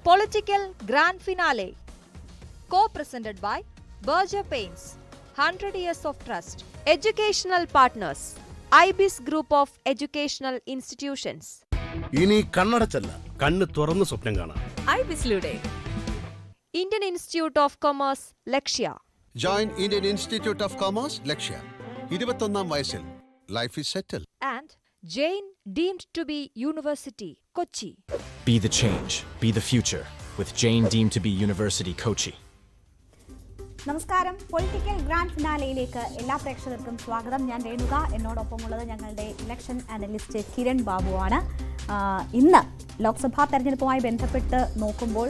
Political Grand Finale, co-presented by Berger Paints, 100 Years of Trust. Educational Partners, IBIS Group of Educational Institutions. ഇനി കണ്ണടച്ചല്ല, കണ്ണ് തുറന്ന് സ്വപ്നം കാണാം. IBIS-ലൂടെ Indian Institute of Commerce, Lakshya. Join Indian Institute of Commerce, ലക്ഷ്യ. 21ാം വയസ്സിൽ life is settled. And Jain deemed to be University, Kochi. Be the change, be the future with Jain deemed to be University, Kochi. നമസ്കാരം. Political grand ഫിനാലയിലേക്ക് എല്ലാ പ്രേക്ഷകർക്കും സ്വാഗതം. ഞാൻ രേണുക. എന്നോടൊപ്പമുള്ളത് ഞങ്ങളുടെ election analyst Kiran ബാബുവാണ്. ഇന്ന് ലോക്സഭാ തെരഞ്ഞെടുപ്പുമായി ബന്ധപ്പെട്ട് നോക്കുമ്പോൾ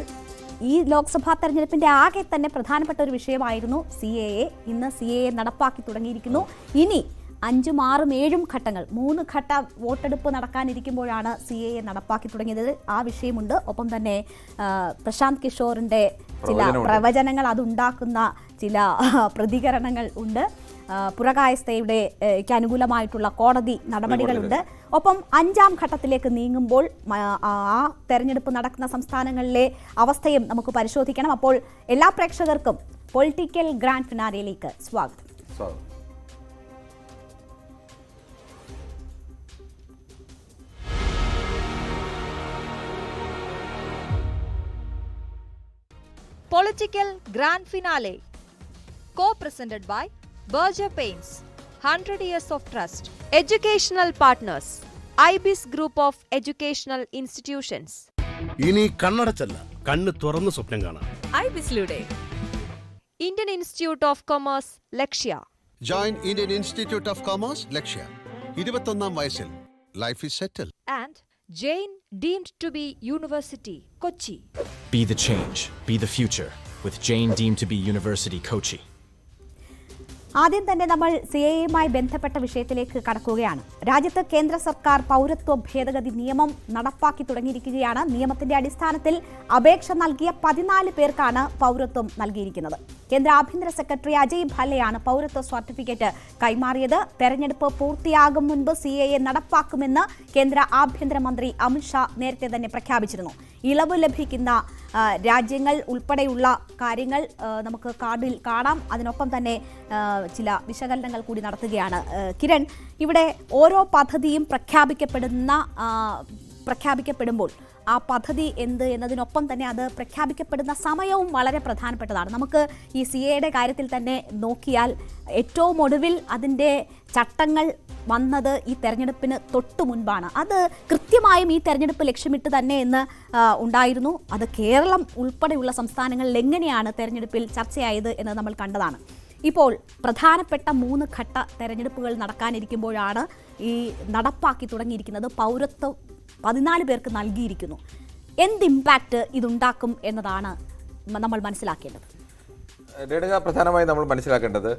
ഈ ലോക്സഭാ തെരഞ്ഞെടുപ്പിന്റെ ആകെ തന്നെ പ്രധാനപ്പെട്ട ഒരു വിഷയമായിരുന്നു CAA. ഇന്ന് CAA നടപ്പാക്കി തുടങ്ങിയിരിക്കുന്നു. ഇനി 5, 6, 7 ഘട്ടങ്ങൾ 3 ഘട്ട വോട്ടെടുപ്പ് നടക്കാനിരിക്കുമ്പോഴാണ് CAA നടപ്പാക്കി തുടങ്ങിയത്. ആ വിഷയമുണ്ട്. ഒപ്പം തന്നെ പ്രശാന്ത് കിഷോറിന്റെ ചില പ്രവചനങ്ങൾ, അതുണ്ടാക്കുന്ന ചില പ്രതികരണങ്ങൾ ഉണ്ട്. പുറകായസ്ഥയുടെ അനുകൂലമായിട്ടുള്ള കോടതി നടപടികളുണ്ട്. ഒപ്പം 5ാം ഘട്ടത്തിലേക്ക് നീങ്ങുമ്പോൾ ആ തെരഞ്ഞെടുപ്പ് നടക്കുന്ന സംസ്ഥാനങ്ങളിലെ അവസ്ഥയും നമുക്ക് പരിശോധിക്കണം. അപ്പോൾ എല്ലാ പ്രേക്ഷകർക്കും പൊളിറ്റിക്കൽ ഗ്രാൻഡ് ഫിനാലയിലേക്ക് സ്വാഗതം. Political Grand Finale, co-presented by Berger Paints, 100 Years of Trust. Educational Partners, IBIS Group of Educational Institutions. ഇനി കണ്ണടച്ചല്ല, കണ്ണ് തുറന്ന് സ്വപ്നം കാണാം. IBIS-ലൂടെ Indian Institute of Commerce, Lakshya. Join Indian Institute of Commerce, ലക്ഷ്യ. 21ാം വയസ്സിൽ life is settled. And Jain deemed to be University, Kochi. Be the change, be the future with Jain deemed to be University, Kochi. ആദ്യം തന്നെ നമ്മൾ CAA-യുമായി ബന്ധപ്പെട്ട വിഷയത്തിലേക്ക് കടക്കുകയാണ്. രാജ്യത്ത് കേന്ദ്ര സർക്കാർ പൗരത്വ ഭേദഗതി നിയമം നടപ്പാക്കി തുടങ്ങിയിരിക്കുകയാണ്. നിയമത്തിന്റെ അടിസ്ഥാനത്തിൽ അപേക്ഷ നൽകിയ 14 പേർക്കാണ് പൗരത്വം നൽകിയിരിക്കുന്നത്. കേന്ദ്ര ആഭ്യന്തര സെക്രട്ടറി അജയ് ഭല്ലയാണ് പൗരത്വ സർട്ടിഫിക്കറ്റ് കൈമാറിയത്. തെരഞ്ഞെടുപ്പ് പൂർത്തിയാകും മുൻപ് CAA നടപ്പാക്കുമെന്ന് കേന്ദ്ര ആഭ്യന്തരമന്ത്രി അമിത്ഷാ നേരത്തെ തന്നെ പ്രഖ്യാപിച്ചിരുന്നു. ഇളവ് ലഭിക്കുന്ന രാജ്യങ്ങൾ ഉൾപ്പെടെയുള്ള കാര്യങ്ങൾ നമുക്ക് കാർഡിൽ കാണാം. അതിനൊപ്പം തന്നെ ചില വിശകലനങ്ങൾ കൂടി നടത്തുകയാണ് കിരൺ. ഇവിടെ ഓരോ പദ്ധതിയും പ്രഖ്യാപിക്കപ്പെടുമ്പോൾ ആ പദ്ധതി എന്ത് എന്നതിനൊപ്പം തന്നെ അത് പ്രഖ്യാപിക്കപ്പെടുന്ന സമയവും വളരെ പ്രധാനപ്പെട്ടതാണ്. നമുക്ക് ഈ CAA-യുടെ കാര്യത്തിൽ തന്നെ നോക്കിയാൽ ഏറ്റവും ഒടുവിൽ അതിൻ്റെ ചട്ടങ്ങൾ വന്നത് ഈ തെരഞ്ഞെടുപ്പിന് തൊട്ടു മുൻപാണ്. അത് കൃത്യമായും ഈ തെരഞ്ഞെടുപ്പ് ലക്ഷ്യമിട്ട് തന്നെ എന്ന് ഉണ്ടായിരുന്നു. അത് കേരളം ഉൾപ്പെടെയുള്ള സംസ്ഥാനങ്ങളിൽ എങ്ങനെയാണ് തെരഞ്ഞെടുപ്പിൽ ചർച്ചയായത് എന്ന് നമ്മൾ കണ്ടതാണ്. ഇപ്പോൾ പ്രധാനപ്പെട്ട 3 ഘട്ട തെരഞ്ഞെടുപ്പുകൾ നടക്കാനിരിക്കുമ്പോഴാണ് ഈ നടപ്പാക്കി തുടങ്ങിയിരിക്കുന്നത്. പൗരത്വം 14 പേർക്ക് നൽകിയിരിക്കുന്നു. എന്ത് ഇമ്പാക്റ്റ് ഇതുണ്ടാക്കും എന്നതാണ് നമ്മൾ മനസ്സിലാക്കേണ്ടത്. പ്രധാനമായും നമ്മൾ മനസ്സിലാക്കേണ്ടത്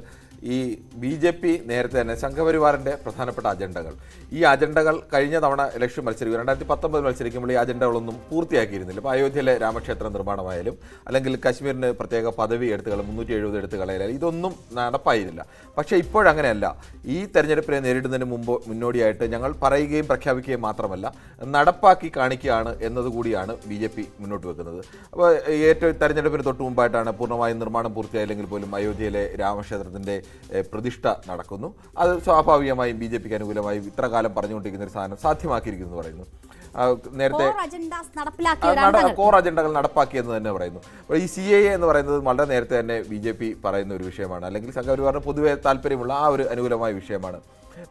ഈ BJP നേരത്തെ തന്നെ സംഘപരിവാറിൻ്റെ പ്രധാനപ്പെട്ട അജണ്ടകൾ, ഈ അജണ്ടകൾ കഴിഞ്ഞ തവണ ഇലക്ഷൻ മത്സരിക്കും 2019 മത്സരിക്കുമ്പോൾ ഈ അജണ്ടകളൊന്നും പൂർത്തിയാക്കിയിരുന്നില്ല. ഇപ്പോൾ അയോധ്യയിലെ രാമക്ഷേത്ര നിർമ്മാണമായാലും അല്ലെങ്കിൽ കശ്മീരിന് പ്രത്യേക പദവി എടുത്തുകൾ 370 എടുത്തുകളായാലും ഇതൊന്നും നടപ്പായിരുന്നില്ല. പക്ഷേ ഇപ്പോഴങ്ങനെയല്ല. ഈ തെരഞ്ഞെടുപ്പിനെ നേരിടുന്നതിന് മുന്നോടിയായിട്ട് ഞങ്ങൾ പറയുകയും പ്രഖ്യാപിക്കുകയും മാത്രമല്ല, നടപ്പാക്കി കാണിക്കുകയാണ് എന്നതുകൂടിയാണ് BJP മുന്നോട്ട് വെക്കുന്നത്. അപ്പോൾ ഏറ്റവും തെരഞ്ഞെടുപ്പിന് തൊട്ട് മുമ്പായിട്ടാണ് പൂർണ്ണമായും നിർമ്മാണം പൂർത്തിയായില്ലെങ്കിൽ പോലും അയോധ്യയിലെ രാമക്ഷേത്രത്തിൻ്റെ പ്രതിഷ്ഠ നടക്കുന്നു. അത് സ്വാഭാവികമായും BJPക്ക് അനുകൂലമായി ഇത്ര കാലം പറഞ്ഞുകൊണ്ടിരിക്കുന്ന ഒരു സാധനം സാധ്യമാക്കിയിരിക്കുന്നു എന്ന് പറയുന്നു. നേരത്തെ കോർ അജണ്ടകൾ നടപ്പാക്കിയെന്ന് തന്നെ പറയുന്നു. അപ്പോൾ ഈ CAA എന്ന് പറയുന്നത് വളരെ നേരത്തെ തന്നെ BJP പറയുന്ന ഒരു വിഷയമാണ്, അല്ലെങ്കിൽ സംഘപരിവാറിന് പൊതുവെ താല്പര്യമുള്ള ആ ഒരു അനുകൂലമായ വിഷയമാണ്.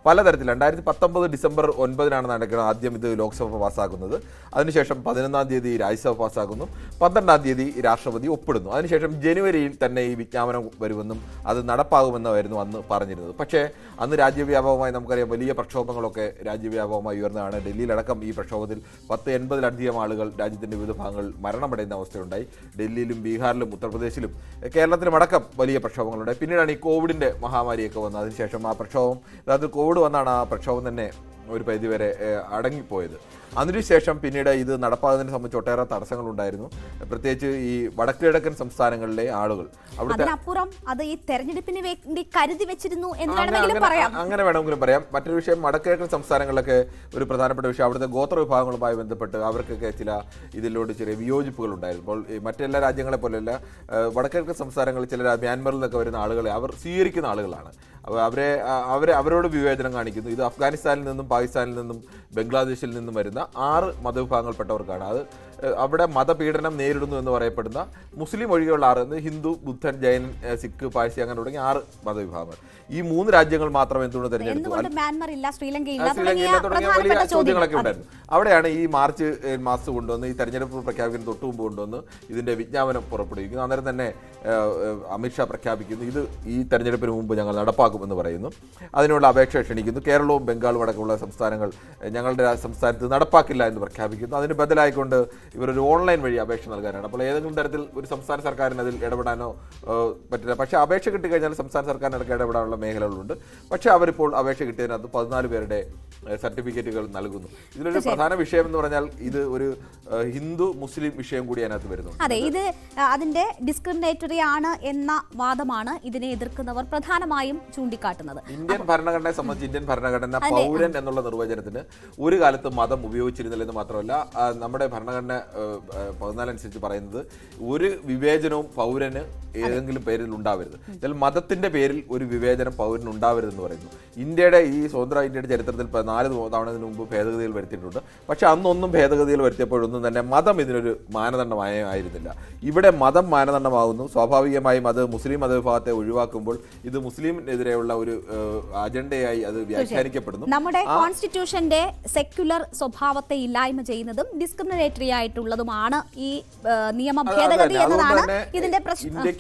പലതരത്തിൽ 2019 ഡിസംബർ 9 നടക്കുന്നത്. ആദ്യം ഇത് ലോക്സഭ പാസ്സാക്കുന്നത്, അതിനുശേഷം 11-ാം തീയതി രാജ്യസഭ പാസ്സാക്കുന്നു, 12-ാം തീയതി രാഷ്ട്രപതി ഒപ്പിടുന്നു. അതിനുശേഷം ജനുവരിയിൽ തന്നെ ഈ വിജ്ഞാപനം വരുമെന്നും അത് നടപ്പാകുമെന്നായിരുന്നു അന്ന് പറഞ്ഞിരുന്നത്. പക്ഷേ അന്ന് രാജ്യവ്യാപകമായി നമുക്കറിയാം വലിയ പ്രക്ഷോഭങ്ങളൊക്കെ രാജ്യവ്യാപകമായി ഉയർന്നതാണ്. ഡൽഹിയിലടക്കം ഈ പ്രക്ഷോഭത്തിൽ 1080-ലധികം ആളുകൾ രാജ്യത്തിൻ്റെ വിവിധ ഭാഗങ്ങൾ മരണമടയുന്ന അവസ്ഥയുണ്ടായി. ഡൽഹിയിലും ബീഹാറിലും ഉത്തർപ്രദേശിലും കേരളത്തിലുമടക്കം വലിയ പ്രക്ഷോഭങ്ങളുണ്ടായി. പിന്നീടാണ് ഈ കോവിഡിൻ്റെ മഹാമാരിയൊക്കെ വന്നത്. അതിനുശേഷം ആ പ്രക്ഷോഭം, അതായത് കോവിഡ് വന്നാണ് ആ പ്രക്ഷോഭം തന്നെ ഒരു പരിധിവരെ അടങ്ങിപ്പോയത്. അതിനുശേഷം പിന്നീട് ഇത് നടപ്പാകുന്നതിനെ സംബന്ധിച്ച് ഒട്ടേറെ തടസ്സങ്ങളുണ്ടായിരുന്നു. പ്രത്യേകിച്ച് ഈ വടക്കുകിഴക്കൻ സംസ്ഥാനങ്ങളിലെ ആളുകൾ അതിനപ്പുറം അത് ഈ തെരഞ്ഞെടുപ്പിന് വേണ്ടി കരുതി വെച്ചിരുന്നു എന്ന് വേണമെങ്കിലും പറയാം. അങ്ങനെ വേണമെങ്കിലും പറയാം. മറ്റൊരു വിഷയം, വടക്കുകിഴക്കൻ സംസ്ഥാനങ്ങളിലൊക്കെ ഒരു പ്രധാനപ്പെട്ട വിഷയം അവിടുത്തെ ഗോത്ര വിഭാഗങ്ങളുമായി ബന്ധപ്പെട്ട് അവർക്കൊക്കെ ചില ഇതിലോട്ട് ചെറിയ വിയോജിപ്പുകൾ ഉണ്ടായിരുന്നു. അപ്പോൾ മറ്റെല്ലാ രാജ്യങ്ങളെ പോലെയല്ല, വടക്കിഴക്കൻ സംസ്ഥാനങ്ങളിൽ ചില മ്യാൻമറിൽ നിന്നൊക്കെ വരുന്ന ആളുകളെ അവർ സ്വീകരിക്കുന്ന ആളുകളാണ്. അവരോട് വിവേചനം കാണിക്കുന്നു. ഇത് അഫ്ഗാനിസ്ഥാനിൽ നിന്നും പാകിസ്ഥാനിൽ നിന്നും ബംഗ്ലാദേശിൽ നിന്നും വരുന്ന 6 മതവിഭാഗങ്ങൾപ്പെട്ടവർക്കാണ്. അത് അവിടെ മതപീഡനം നേരിടുന്നു എന്ന് പറയപ്പെടുന്ന മുസ്ലിം ഒഴികെയുള്ള 6, ഹിന്ദു, ബുദ്ധൻ, ജൈൻ, സിഖ്, പാഴ്സി അങ്ങനെ തുടങ്ങി 6 മതവിഭാഗങ്ങൾ. ഈ 3 രാജ്യങ്ങൾ മാത്രം എന്തുകൊണ്ട് തെരഞ്ഞെടുത്തു? ശ്രീലങ്കയില്ല തുടങ്ങിയ വലിയ ചോദ്യങ്ങളൊക്കെ ഉണ്ടായിരുന്നു. അവിടെയാണ് ഈ മാർച്ച് മാസം കൊണ്ടുവന്ന് ഈ തെരഞ്ഞെടുപ്പ് പ്രഖ്യാപിക്കുന്ന തൊട്ടു മുമ്പ് കൊണ്ടുവന്ന് ഇതിന്റെ വിജ്ഞാപനം പുറപ്പെടുവിക്കുന്നു. അന്നേരം തന്നെ അമിത്ഷാ പ്രഖ്യാപിക്കുന്നു, ഇത് ഈ തെരഞ്ഞെടുപ്പിന് മുമ്പ് ഞങ്ങൾ നടപ്പാക്കുമെന്ന് പറയുന്നു. അതിനുള്ള അപേക്ഷ ക്ഷണിക്കുന്നു. കേരളവും ബംഗാളും അടക്കമുള്ള സംസ്ഥാനങ്ങൾ ഞങ്ങളുടെ സംസ്ഥാനത്ത് നടപ്പാക്കില്ല എന്ന് പ്രഖ്യാപിക്കുന്നു. അതിന് ബദലായിക്കൊണ്ട് ഇവരൊരു ഓൺലൈൻ വഴി അപേക്ഷ നൽകാനാണ്. അപ്പോൾ ഏതെങ്കിലും തരത്തിൽ ഒരു സംസ്ഥാന സർക്കാരിന് അതിൽ ഇടപെടാനോ പറ്റില്ല. പക്ഷേ അപേക്ഷ കിട്ടിക്കഴിഞ്ഞാൽ സംസ്ഥാന സർക്കാരിനൊക്കെ ഇടപെടാനുള്ള മേഖലകളുണ്ട്. പക്ഷേ അവരിപ്പോൾ അപേക്ഷ കിട്ടിയതിനകത്ത് 14 പേരുടെ സർട്ടിഫിക്കറ്റുകൾ നൽകുന്നു. ഇതിലൊരു പ്രധാന വിഷയം എന്ന് പറഞ്ഞാൽ ഇത് ഒരു ഹിന്ദു മുസ്ലിം വിഷയം കൂടി അതിനകത്ത് വരുന്നു. അതെ, ഇത് അതിന്റെ ഡിസ്ക്രിമിനേറ്ററി ആണ് എന്ന വാദമാണ് ഇതിനെ എതിർക്കുന്നവർ പ്രധാനമായും ചൂണ്ടിക്കാട്ടുന്നത്. ഇന്ത്യൻ ഭരണഘടനയെ സംബന്ധിച്ച് ഇന്ത്യൻ ഭരണഘടന പൗരൻ എന്നുള്ള നിർവചനത്തിന് ഒരു കാലത്ത് മതം ഉപയോഗിച്ചിരുന്നില്ലെന്ന് മാത്രമല്ല, നമ്മുടെ ഭരണഘടന 14 അനുസരിച്ച് പറയുന്നത് ഒരു വിവേചനവും പൗരന് ഏതെങ്കിലും പേരിൽ ഉണ്ടാവരുത്. എന്നാൽ മതത്തിന്റെ പേരിൽ ഒരു വിവേചനം പൗരന് ഉണ്ടാവരുതെന്ന് പറയുന്നു. ഇന്ത്യയുടെ ഈ സ്വതന്ത്ര ഇന്ത്യയുടെ ചരിത്രത്തിൽ 4 തവണത്തിന് മുമ്പ് ഭേദഗതികൾ വരുത്തിയിട്ടുണ്ട്. പക്ഷെ അന്നൊന്നും ഭേദഗതികൾ വരുത്തിയപ്പോഴൊന്നും തന്നെ മതം ഇതിനൊരു മാനദണ്ഡമായിരുന്നില്ല. ഇവിടെ മതം മാനദണ്ഡമാകുന്നു. സ്വാഭാവികമായും അത് മുസ്ലിം മതവിഭാഗത്തെ ഒഴിവാക്കുമ്പോൾ ഇത് മുസ്ലിമിനെതിരെയുള്ള ഒരു അജണ്ടയായി അത് വ്യാഖ്യാനിക്കപ്പെടുന്നു. നമ്മുടെ കോൺസ്റ്റിറ്റ്യൂഷന്റെ സെക്യുലർ സ്വഭാവത്തെ ഇല്ലായ്മ ചെയ്യുന്നതും ഡിസ്ക്രിമിനേറ്ററി ആയിട്ടുള്ളതുമാണ് ഈ നിയമ ഭേദഗതി എന്നതാണ് ഇതിന്റെ പ്രശ്നം.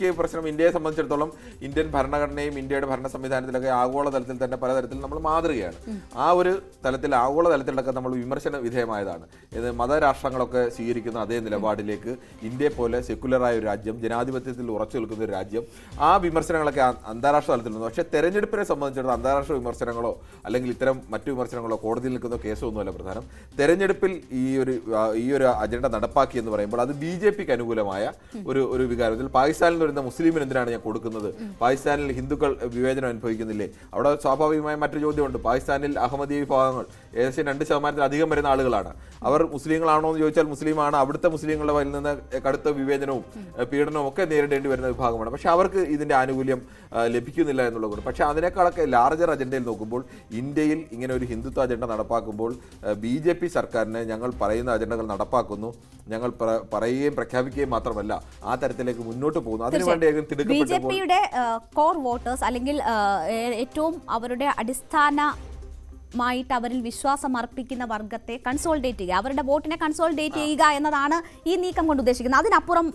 ഇന്ത്യയെ സംബന്ധിച്ചിടത്തോളം ഇന്ത്യൻ ഭരണഘടനയും ഇന്ത്യയുടെ ഭരണ സംവിധാനത്തിലൊക്കെ ആഗോള തലത്തിൽ തന്നെ പലതരത്തിൽ നമ്മൾ മാതൃകയാണ്. ആ ഒരു തലത്തിൽ ആഗോള തലത്തിലൊക്കെ നമ്മൾ വിമർശന വിധേയമായതാണ്. ഇത് മതരാഷ്ട്രങ്ങളൊക്കെ സ്വീകരിക്കുന്ന അതേ നിലപാടിലേക്ക് ഇന്ത്യയെ പോലെ സെക്യുലറായ ഒരു രാജ്യം, ജനാധിപത്യത്തിൽ ഉറച്ചു നിൽക്കുന്ന ഒരു രാജ്യം, ആ വിമർശനങ്ങളൊക്കെ അന്താരാഷ്ട്ര തലത്തിൽ നിന്നു. പക്ഷേ തെരഞ്ഞെടുപ്പിനെ സംബന്ധിച്ചിടത്തോളം അന്താരാഷ്ട്ര വിമർശനങ്ങളോ അല്ലെങ്കിൽ ഇത്തരം മറ്റു വിമർശനങ്ങളോ കോടതിയിൽ നിൽക്കുന്ന കേസോ ഒന്നുമല്ല പ്രധാനം. തെരഞ്ഞെടുപ്പിൽ ഈ ഒരു അജണ്ട നടപ്പാക്കി എന്ന് പറയുമ്പോൾ അത് BJPക്ക് അനുകൂലമായ ഒരു വികാരത്തിൽ പാകിസ്ഥാനിൽ വരുന്ന മുസ്ലിമിന് എന്തിനാണ് ഞാൻ കൊടുക്കുന്നത്? പാകിസ്ഥാനിൽ ഹിന്ദുക്കൾ വിവേചനം അനുഭവിക്കുന്നില്ലേ? അവിടെ സ്വാഭാവികമായി മറ്റൊരു ചോദ്യമുണ്ട്. പാകിസ്ഥാനിൽ അഹമ്മദീയ വിഭാഗങ്ങൾ ഏകദേശം 2% വരുന്ന ആളുകളാണ്. അവർ മുസ്ലിങ്ങളാണോ എന്ന് ചോദിച്ചാൽ മുസ്ലിമാണ്. അവിടുത്തെ മുസ്ലിങ്ങളുടെ വഴിയിൽ നിന്ന് കടുത്ത വിവേചനവും പീഡനവും ഒക്കെ നേരിടേണ്ടി വരുന്ന വിഭാഗമാണ്. പക്ഷെ അവർക്ക് ഇതിന്റെ ആനുകൂല്യം ലഭിക്കുന്നില്ല എന്നുള്ളത്. പക്ഷെ അതിനേക്കാളൊക്കെ ലാർജർ അജണ്ടയിൽ നോക്കുമ്പോൾ ഇന്ത്യയിൽ ഇങ്ങനെ ഒരു ഹിന്ദുത്വ അജണ്ട നടപ്പാക്കുമ്പോൾ BJP സർക്കാരിന് ഞങ്ങൾ പറയുന്ന അജണ്ടകൾ നടപ്പാക്കുന്നു, ഞങ്ങൾ പറയുകയും പ്രഖ്യാപിക്കുകയും മാത്രമല്ല ആ തരത്തിലേക്ക് മുന്നോട്ട് പോകുന്നു. അതിനുവേണ്ടി BJPയുടെ കോർ വോട്ടേഴ്സ് അല്ലെങ്കിൽ ഏറ്റവും അവരുടെ അടിസ്ഥാനമായിട്ട് അവരിൽ വിശ്വാസം അർപ്പിക്കുന്ന വർഗത്തെ കൺസോൾഡേറ്റ് ചെയ്യുക, അവരുടെ വോട്ടിനെ കൺസോൾഡേറ്റ് ചെയ്യുക എന്നതാണ് ഈ നീക്കം കൊണ്ട് ഉദ്ദേശിക്കുന്നത്. അതിനപ്പുറം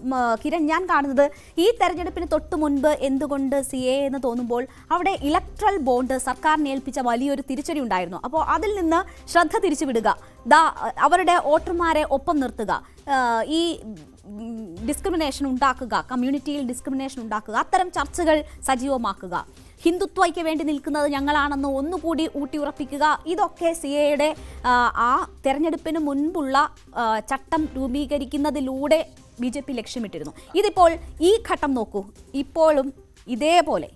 കിരൺ, ഞാൻ കാണുന്നത് ഈ തെരഞ്ഞെടുപ്പിന് തൊട്ട് മുൻപ് എന്തുകൊണ്ട് CAA എന്ന് തോന്നുമ്പോൾ അവിടെ ഇലക്ട്രൽ ബോണ്ട് സർക്കാരിനെ ഏൽപ്പിച്ച വലിയൊരു തിരിച്ചടി ഉണ്ടായിരുന്നു. അപ്പോൾ അതിൽ നിന്ന് ശ്രദ്ധ തിരിച്ചുവിടുക, അവരുടെ വോട്ടർമാരെ ഒപ്പം നിർത്തുക, ഈ ഡിസ്ക്രിമിനേഷൻ ഉണ്ടാക്കുക, കമ്മ്യൂണിറ്റിയിൽ ഡിസ്ക്രിമിനേഷൻ ഉണ്ടാക്കുക, അത്തരം ചർച്ചകൾ സജീവമാക്കുക, ഹിന്ദുത്വയ്ക്ക് വേണ്ടി നിൽക്കുന്നത് ഞങ്ങളാണെന്ന് ഒന്നുകൂടി ഊട്ടിയുറപ്പിക്കുക, ഇതൊക്കെ CAAയുടെ ആ തെരഞ്ഞെടുപ്പിന് മുൻപുള്ള ചട്ടം രൂപീകരിക്കുന്നതിലൂടെ BJP ലക്ഷ്യമിട്ടിരുന്നു. ഇതിപ്പോൾ ഈ ഘട്ടം നോക്കൂ, ഇപ്പോഴും ഇതേപോലെ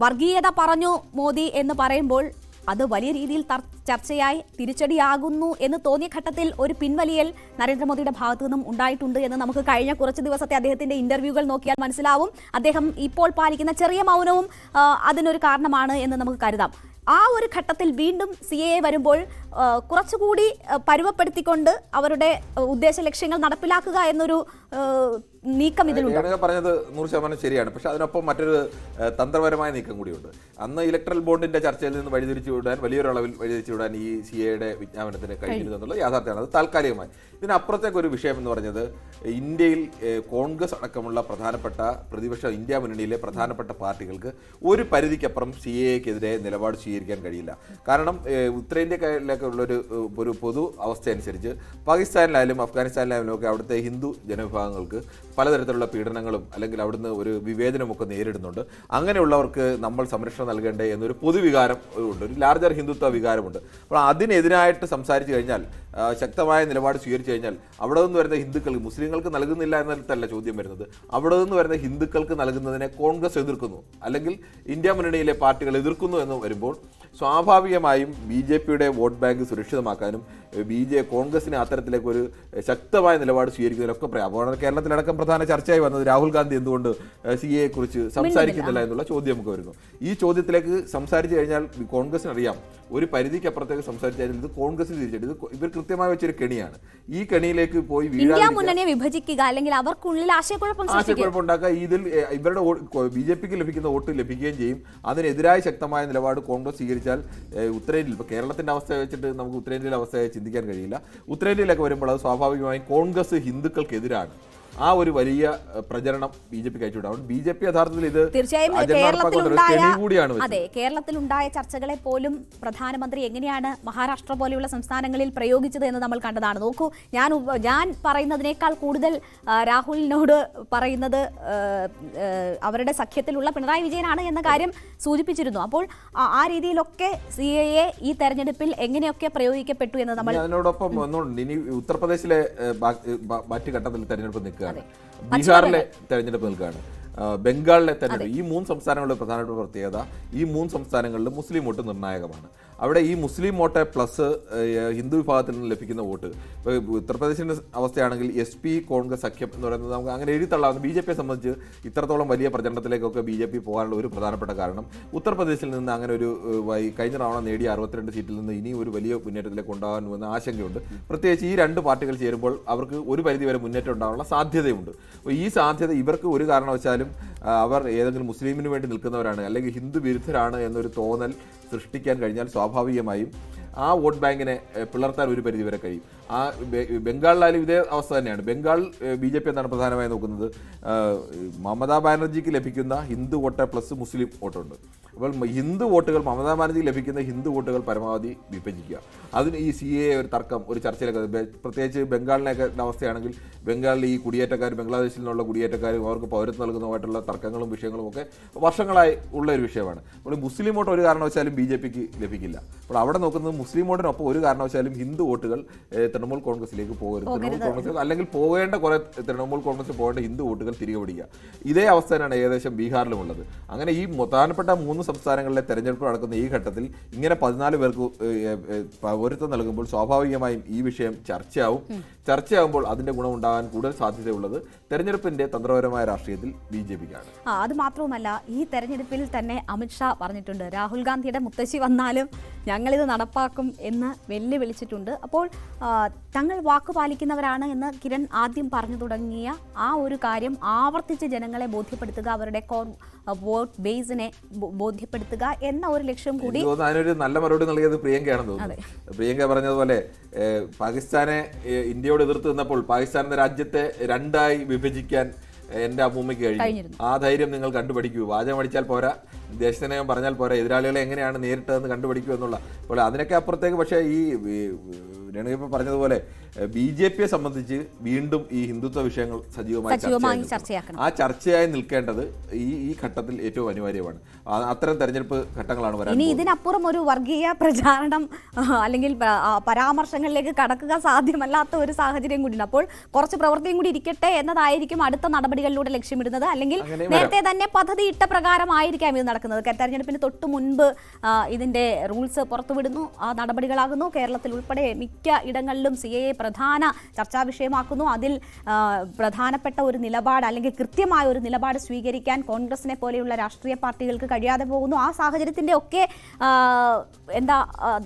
വർഗീയത പറഞ്ഞു മോദി എന്ന് പറയുമ്പോൾ അത് വലിയ രീതിയിൽ ചർച്ചയായി തിരിച്ചടിയാകുന്നു എന്ന് തോന്നിയ ഘട്ടത്തിൽ ഒരു പിൻവലിയൽ നരേന്ദ്രമോദിയുടെ ഭാഗത്തു നിന്നും ഉണ്ടായിട്ടുണ്ട് എന്ന് നമുക്ക് കഴിഞ്ഞ കുറച്ച് ദിവസത്തെ അദ്ദേഹത്തിന്റെ ഇന്റർവ്യൂകൾ നോക്കിയാൽ മനസ്സിലാവും. അദ്ദേഹം ഇപ്പോൾ പാലിക്കുന്ന ചെറിയ മൗനവും അതിനൊരു കാരണമാണ് എന്ന് നമുക്ക് കരുതാം. ആ ഒരു ഘട്ടത്തിൽ വീണ്ടും CAA വരുമ്പോൾ കുറച്ചുകൂടി പരുവപ്പെടുത്തിക്കൊണ്ട് അവരുടെ ഉദ്ദേശ ലക്ഷ്യങ്ങൾ നടപ്പിലാക്കുക എന്നൊരു നീക്കം ഇതിലുണ്ട്. പറഞ്ഞത് 100% ശരിയാണ്. പക്ഷെ അതിനൊപ്പം മറ്റൊരു തന്ത്രപരമായ നീക്കം കൂടിയുണ്ട്. അന്ന് ഇലക്ട്രൽ ബോണ്ടിന്റെ ചർച്ചയിൽ നിന്ന് വലിയൊരു അളവിൽ വഴിതിരിച്ചുവിടാൻ ഈ CAAയുടെ വിജ്ഞാപനത്തിന് കഴിഞ്ഞിരുന്നു എന്നുള്ളത് യാഥാർത്ഥ്യമാണ്. അത് താൽക്കാലികമായി. ഇതിനപ്പുറത്തേക്ക് ഒരു വിഷയം എന്ന് പറഞ്ഞത് ഇന്ത്യയിൽ കോൺഗ്രസ് അടക്കമുള്ള പ്രധാനപ്പെട്ട പ്രതിപക്ഷ ഇന്ത്യ മുന്നണിയിലെ പ്രധാനപ്പെട്ട പാർട്ടികൾക്ക് ഒരു പരിധിക്കപ്പുറം CAAക്കെതിരെ നിലപാട് സ്വീകരിക്കാൻ കഴിയില്ല. കാരണം ഉത്തരേന്ത്യയിലൊക്കെ ഉള്ളൊരു പൊതു അവസ്ഥ അനുസരിച്ച് പാകിസ്ഥാനിലായാലും അഫ്ഗാനിസ്ഥാനിലായാലും ഒക്കെ അവിടുത്തെ ഹിന്ദു ജനവിഭാഗങ്ങൾക്ക് പലതരത്തിലുള്ള പീഡനങ്ങളും അല്ലെങ്കിൽ അവിടുന്ന് ഒരു വിവേചനമൊക്കെ നേരിടുന്നുണ്ട്. അങ്ങനെയുള്ളവർക്ക് നമ്മൾ സംരക്ഷണം നൽകേണ്ടേ എന്നൊരു പൊതുവികാരം ഉണ്ട്, ഒരു ലാർജർ ഹിന്ദുത്വ വികാരമുണ്ട്. അപ്പോൾ അതിനെതിരായിട്ട് സംസാരിച്ചു കഴിഞ്ഞാൽ, ശക്തമായ നിലപാട് സ്വീകരിച്ചു കഴിഞ്ഞാൽ, അവിടെ നിന്ന് വരുന്ന ഹിന്ദുക്കൾക്ക്, മുസ്ലിങ്ങൾക്ക് നൽകുന്നില്ല എന്നല്ല ചോദ്യം വരുന്നത്, അവിടെ നിന്ന് വരുന്ന ഹിന്ദുക്കൾക്ക് നൽകുന്നതിനെ കോൺഗ്രസ് എതിർക്കുന്നു അല്ലെങ്കിൽ ഇന്ത്യ മുന്നണിയിലെ പാർട്ടികൾ എതിർക്കുന്നു എന്ന് വരുമ്പോൾ സ്വാഭാവികമായും BJPയുടെ വോട്ട് ബാങ്ക് സുരക്ഷിതമാക്കാനും കോൺഗ്രസിനെ അത്തരത്തിലേക്ക് ഒരു ശക്തമായ നിലപാട് സ്വീകരിക്കുന്നതിനൊക്കെ അപ്പോൾ കേരളത്തിലടക്കം പ്രധാന ചർച്ചയായി വന്നത് രാഹുൽ ഗാന്ധി എന്തുകൊണ്ട് CAA കുറിച്ച് സംസാരിക്കുന്നില്ല എന്നുള്ള ചോദ്യം നമുക്ക് വരുന്നു. ഈ ചോദ്യത്തിലേക്ക് സംസാരിച്ചു കഴിഞ്ഞാൽ കോൺഗ്രസിന് അറിയാം, ഒരു പരിധിക്കപ്പുറത്തേക്ക് സംസാരിച്ചു കഴിഞ്ഞാൽ ഇത് കോൺഗ്രസിന് തിരിച്ചെടുത്ത് ഇവർ കൃത്യമായി വെച്ചൊരു കെണിയാണ്. ഈ കെണിയിലേക്ക് പോയി മുന്നണിയെ വിഭജിക്കുക അല്ലെങ്കിൽ അവർക്കുള്ളിൽ ആശയക്കുഴപ്പമുണ്ടാക്കുക, ഇതിൽ ഇവരുടെ BJPക്ക് ലഭിക്കുന്ന വോട്ട് ലഭിക്കുകയും ചെയ്യും. അതിനെതിരായ ശക്തമായ നിലപാട് കോൺഗ്രസ് സ്വീകരിച്ചാൽ ഉത്തരേന്ത്യയിൽ, ഇപ്പോൾ കേരളത്തിന്റെ അവസ്ഥ വെച്ചിട്ട് നമുക്ക് ഉത്തരേന്ത്യയിലെ അവസ്ഥയെ ചിന്തിക്കാൻ കഴിയില്ല. ഉത്തരേന്ത്യയിലൊക്കെ വരുമ്പോൾ അത് സ്വാഭാവികമായും കോൺഗ്രസ് ഹിന്ദുക്കൾക്കെതിരാണ്. ആ ഒരു വലിയ പ്രചരണം BJP കഴിച്ചുവിടാം. BJP യഥാർത്ഥത്തിൽ ഇത് തീർച്ചയായും കേരളത്തിലുണ്ടായ ചർച്ചകളെ പോലും പ്രധാനമന്ത്രി എങ്ങനെയാണ് മഹാരാഷ്ട്ര പോലെയുള്ള സംസ്ഥാനങ്ങളിൽ പ്രയോഗിച്ചത് എന്ന് നമ്മൾ കണ്ടതാണ്. നോക്കൂ, ഞാൻ പറയുന്നതിനേക്കാൾ കൂടുതൽ രാഹുലിനോട് പറയുന്നത് അവരുടെ സഖ്യത്തിലുള്ള പിണറായി വിജയനാണ് എന്ന കാര്യം സൂചിപ്പിച്ചിരുന്നു. അപ്പോൾ ആ രീതിയിലൊക്കെ CAA ഈ തെരഞ്ഞെടുപ്പിൽ എങ്ങനെയൊക്കെ പ്രയോഗിക്കപ്പെട്ടു എന്ന് നമ്മൾ അതിനോടൊപ്പം ഒന്നുണ്ട്. ഇനി ഉത്തർപ്രദേശിലെ മറ്റു ഘട്ടത്തിൽ തെരഞ്ഞെടുപ്പ് നിൽക്കുക, ബീഹാറിലെ തെരഞ്ഞെടുപ്പ് നിൽക്കുകയാണ്, ബംഗാളിലെ തെരഞ്ഞെടുപ്പ്. ഈ 3 സംസ്ഥാനങ്ങളുടെ പ്രധാനപ്പെട്ട പ്രത്യേകത, ഈ 3 സംസ്ഥാനങ്ങളിൽ മുസ്ലിം വോട്ട് നിർണായകമാണ്. അവിടെ ഈ മുസ്ലിം വോട്ട് പ്ലസ് ഹിന്ദു വിഭാഗത്തിൽ നിന്ന് ലഭിക്കുന്ന വോട്ട്, ഇപ്പോൾ ഉത്തർപ്രദേശിൻ്റെ അവസ്ഥയാണെങ്കിൽ SP കോൺഗ്രസ് സഖ്യം എന്ന് പറയുന്നത് നമുക്ക് അങ്ങനെ എഴുതിത്തള്ളാവുന്ന, BJPയെ സംബന്ധിച്ച് ഇത്രത്തോളം വലിയ പ്രചരണത്തിലേക്കൊക്കെ BJP പോകാനുള്ള ഒരു പ്രധാനപ്പെട്ട കാരണം ഉത്തർപ്രദേശിൽ നിന്ന് അങ്ങനെ ഒരു കഴിഞ്ഞ തവണ നേടിയ 62 സീറ്റിൽ നിന്ന് ഇനി ഒരു വലിയ മുന്നേറ്റത്തിലേക്ക് ഉണ്ടാകാമെന്ന ആശങ്കയുണ്ട്. പ്രത്യേകിച്ച് ഈ 2 പാർട്ടികൾ ചേരുമ്പോൾ അവർക്ക് ഒരു പരിധിവരെ മുന്നേറ്റം ഉണ്ടാകാനുള്ള സാധ്യതയുണ്ട്. അപ്പോൾ ഈ സാധ്യത ഇവർക്ക് ഒരു കാരണവശാലും അവർ ഏതെങ്കിലും മുസ്ലിമിന് വേണ്ടി നിൽക്കുന്നവരാണ് അല്ലെങ്കിൽ ഹിന്ദു വിരുദ്ധരാണ് എന്നൊരു തോന്നൽ സൃഷ്ടിക്കാൻ കഴിഞ്ഞാൽ സ്വാഭാവികമായും ആ വോട്ട് ബാങ്കിനെ പിളർത്താൻ ഒരു പരിധിവരെ കഴിയും. ആ ബംഗാളിലായാലും ഇതേ അവസ്ഥ തന്നെയാണ്. ബംഗാൾ BJP എന്താണ് പ്രധാനമായി നോക്കുന്നത്, മമതാ ബാനർജിക്ക് ലഭിക്കുന്ന ഹിന്ദു വോട്ട് പ്ലസ് മുസ്ലിം വോട്ടുണ്ട്. അപ്പോൾ ഹിന്ദു വോട്ടുകൾ, മമതാ ബാനർജിക്ക് ലഭിക്കുന്ന ഹിന്ദു വോട്ടുകൾ പരമാവധി വിഭജിക്കുക. അതിന് ഈ CAA ഒരു തർക്കം, ഒരു ചർച്ചയിലൊക്കെ, പ്രത്യേകിച്ച് ബംഗാളിനൊക്കെ അവസ്ഥയാണെങ്കിൽ ബംഗാളിൽ ഈ കുടിയേറ്റക്കാർ, ബംഗ്ലാദേശിൽ നിന്നുള്ള കുടിയേറ്റക്കാരും അവർക്ക് പൗരത്വം നൽകുന്നതുമായിട്ടുള്ള തർക്കങ്ങളും വിഷയങ്ങളും ഒക്കെ വർഷങ്ങളായി ഉള്ള ഒരു വിഷയമാണ്. അപ്പോൾ മുസ്ലിം വോട്ട് ഒരു കാരണവശാലും BJPക്ക് ലഭിക്കില്ല. അപ്പോൾ അവിടെ നോക്കുന്നത് മുസ്ലിം വോട്ടിനൊപ്പം ഒരു കാരണവശാലും ഹിന്ദു വോട്ടുകൾ തൃണമൂൽ കോൺഗ്രസിലേക്ക് പോകരുത്. തൃണമൂൽ കോൺഗ്രസ് അല്ലെങ്കിൽ പോകേണ്ട കുറെ തൃണമൂൽ കോൺഗ്രസ് പോകേണ്ട ഹിന്ദു വോട്ടുകൾ തിരികെ പിടിക്കുക. ഇതേ അവസ്ഥ തന്നെയാണ് ഏകദേശം ബീഹാറിലും ഉള്ളത്. അങ്ങനെ ഈ പ്രധാനപ്പെട്ട 3 സംസ്ഥാനങ്ങളിലെ തെരഞ്ഞെടുപ്പ് നടക്കുന്ന ഈ ഘട്ടത്തിൽ ഇങ്ങനെ 14 പേർക്ക് പൗരത്വം നൽകുമ്പോൾ സ്വാഭാവികമായും ഈ വിഷയം ചർച്ചയാകുമ്പോൾ അതിന്റെ ഗുണം ഉണ്ടാകാൻ കൂടുതൽ സാധ്യതയുള്ളത് തെരഞ്ഞെടുപ്പിന്റെ തന്ത്രപരമായ രാഷ്ട്രീയത്തിൽ BJPക്കാണ്. അത് മാത്രവുമല്ല, ഈ തെരഞ്ഞെടുപ്പിൽ തന്നെ അമിത്ഷാ പറഞ്ഞിട്ടുണ്ട്, രാഹുൽ ഗാന്ധിയുടെ മുത്തശ്ശി വന്നാലും ഞങ്ങളിത് നടപ്പാക്കും എന്ന് വെല്ലുവിളിച്ചിട്ടുണ്ട്. അപ്പോൾ തങ്ങൾ വാക്ക് പാലിക്കുന്നവരാണ് എന്ന് കിരൺ ആദ്യം പറഞ്ഞു തുടങ്ങിയ ആ ഒരു കാര്യം ആവർത്തിച്ച് ജനങ്ങളെ ബോധ്യപ്പെടുത്തുക, അവരുടെ വോട്ട് ബേസിനെ ബോധ്യപ്പെടുത്തുക എന്ന ഒരു ലക്ഷ്യം കൂടി. അതിനൊരു നല്ല മറുപടി നൽകിയത് പ്രിയങ്കയാണെന്ന് തോന്നുന്നു. പ്രിയങ്ക പറഞ്ഞതുപോലെ പാകിസ്ഥാനെ ഇന്ത്യയോട് എതിർത്ത് നിന്നപ്പോൾ പാകിസ്ഥാൻ എന്ന രാജ്യത്തെ 2ആയി വിഭജിക്കാൻ എന്റെ അമ്മൂമ്മയ്ക്ക് കഴിഞ്ഞു. ആ ധൈര്യം നിങ്ങൾ കണ്ടുപിടിക്കൂ. വാചകം അടിച്ചാൽ പോരാ, ദേശസ്നേഹം പറഞ്ഞാൽ പോരാ, എതിരാളികളെ എങ്ങനെയാണ് നേരിട്ടതെന്ന് കണ്ടുപിടിക്കൂ എന്നുള്ള. അപ്പോൾ അതിനൊക്കെ അപ്പുറത്തേക്ക് പക്ഷേ ഈ രേണുക പറഞ്ഞതുപോലെ BJPയെ സംബന്ധിച്ച് വീണ്ടും ഈ ഹിന്ദുത്വ വിഷയങ്ങൾ സജീവമായി ആ ചർച്ചയായി നിൽക്കേണ്ടത് ഈ ഘട്ടത്തിൽ ഏറ്റവും അനിവാര്യമാണ്. അത്തരം തെരഞ്ഞെടുപ്പ് ഘട്ടങ്ങളാണ് വരാൻ. ഇനി ഇതിനപ്പുറം ഒരു വർഗീയ പ്രചാരണം അല്ലെങ്കിൽ പരാമർശങ്ങളിലേക്ക് കടക്കുക സാധ്യമല്ലാത്ത ഒരു സാഹചര്യം കൂടിയുണ്ട്. അപ്പോൾ കുറച്ച് പ്രവൃത്തിയും കൂടി ഇരിക്കട്ടെ എന്നതായിരിക്കും അടുത്ത നടപടികളിലൂടെ ലക്ഷ്യമിടുന്നത്. അല്ലെങ്കിൽ നേരത്തെ തന്നെ പദ്ധതിയിട്ട പ്രകാരമായിരിക്കാം ഇത് നടക്കുന്നത്. തെരഞ്ഞെടുപ്പിന് തൊട്ട് മുൻപ് ഇതിന്റെ റൂൾസ് പുറത്തുവിടുന്നു, ആ നടപടികളാകുന്നു. കേരളത്തിൽ ഉൾപ്പെടെ മിക്ക ഇടങ്ങളിലും CAA പ്രധാന ചർച്ചാ വിഷയമാക്കുന്നു. അതിൽ പ്രധാനപ്പെട്ട ഒരു നിലപാട് അല്ലെങ്കിൽ കൃത്യമായ ഒരു നിലപാട് സ്വീകരിക്കാൻ കോൺഗ്രസിനെ പോലെയുള്ള രാഷ്ട്രീയ പാർട്ടികൾക്ക് കഴിയാതെ പോകുന്നു. ആ സാഹചര്യത്തിന്റെ ഒക്കെ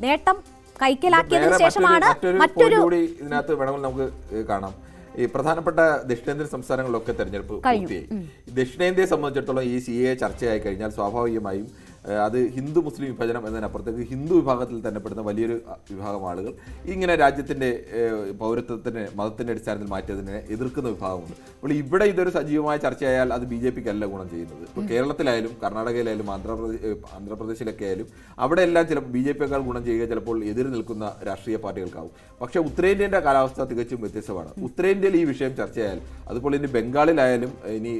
നേട്ടം കൈക്കലാക്കിയതിനു ശേഷമാണ് മറ്റൊരു ഇതിനകത്ത് വേണമെങ്കിൽ നമുക്ക് കാണാം. ഈ പ്രധാനപ്പെട്ട ദക്ഷിണേന്ത്യൻ സംസ്ഥാനങ്ങളിലൊക്കെ തെരഞ്ഞെടുപ്പ് പൂർത്തിയായി. ദക്ഷിണേന്ത്യയെ സംബന്ധിച്ചിടത്തോളം ഈ CAA ചർച്ചയായി കഴിഞ്ഞാൽ സ്വാഭാവികമായും അത് ഹിന്ദു മുസ്ലിം വിഭജനം എന്നതിനപ്പുറത്തേക്ക് ഹിന്ദു വിഭാഗത്തിൽ തന്നെ പെടുന്ന വലിയൊരു വിഭാഗം ആളുകൾ ഇങ്ങനെ രാജ്യത്തിൻ്റെ പൗരത്വത്തിന് മതത്തിൻ്റെ അടിസ്ഥാനത്തിൽ മാറ്റിയതിനെ എതിർക്കുന്ന വിഭാഗമുണ്ട്. അപ്പോൾ ഇവിടെ ഇതൊരു സജീവമായ ചർച്ചയായാൽ അത് BJPക്ക് അല്ല ഗുണം ചെയ്യുന്നത്. ഇപ്പോൾ കേരളത്തിലായാലും കർണാടകയിലായാലും ആന്ധ്രാപ്രദേശിലൊക്കെ ആയാലും അവിടെയെല്ലാം ചിലപ്പോൾ BJPയേക്കാൾ ഗുണം ചെയ്യുക ചിലപ്പോൾ എതിര് നിൽക്കുന്ന രാഷ്ട്രീയ പാർട്ടികൾക്കാവും. പക്ഷേ ഉത്തരേന്ത്യൻ്റെ കാലാവസ്ഥ തികച്ചും വ്യത്യസ്തമാണ്. ഉത്തരേന്ത്യയിൽ ഈ വിഷയം ചർച്ചയായാൽ, അതുപോലെ ഇനി ബംഗാളിലായാലും ഇനി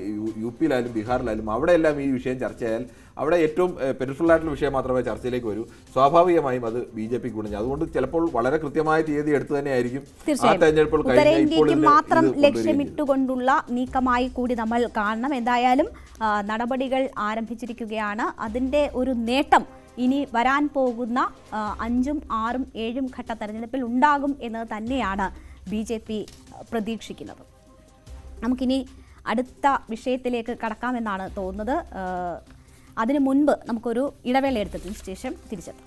UP-യിലായാലും ബീഹാറിലായാലും അവിടെയെല്ലാം ഈ വിഷയം ചർച്ചയായാൽ അവിടെ ഏറ്റവും പെരിഫറൽ ആയിട്ടുള്ള വിഷയം മാത്രമേ ചർച്ചയിലേക്ക് വരൂ. സ്വാഭാവികമായും അത് BJPക്ക് ഗുണം ചെയ്യും. അതുകൊണ്ട് ചിലപ്പോൾ വളരെ കൃത്യമായ തീയതി എടുത്തു തന്നെയായിരിക്കും ആ തെരഞ്ഞെടുപ്പുകൾ ഉത്തരേന്ത്യക്ക് മാത്രം ലക്ഷ്യമിട്ടുകൊണ്ടുള്ള നീക്കമായി കൂടി നമ്മൾ കാണണം. എന്തായാലും നടപടികൾ ആരംഭിച്ചിരിക്കുകയാണ്. അതിൻ്റെ ഒരു നേട്ടം ഇനി വരാൻ പോകുന്ന 5ഉം 6ഉം 7ഉം ഘട്ട തെരഞ്ഞെടുപ്പിൽ ഉണ്ടാകും എന്ന് തന്നെയാണ് BJP പ്രതീക്ഷിക്കുന്നത്. നമുക്കിനി അടുത്ത വിഷയത്തിലേക്ക് കടക്കാമെന്നാണ് തോന്നുന്നത്. അതിനു മുൻപ് നമുക്കൊരു ഇടവേള എടുത്തതിന് ശേഷം തിരിച്ചെത്താം.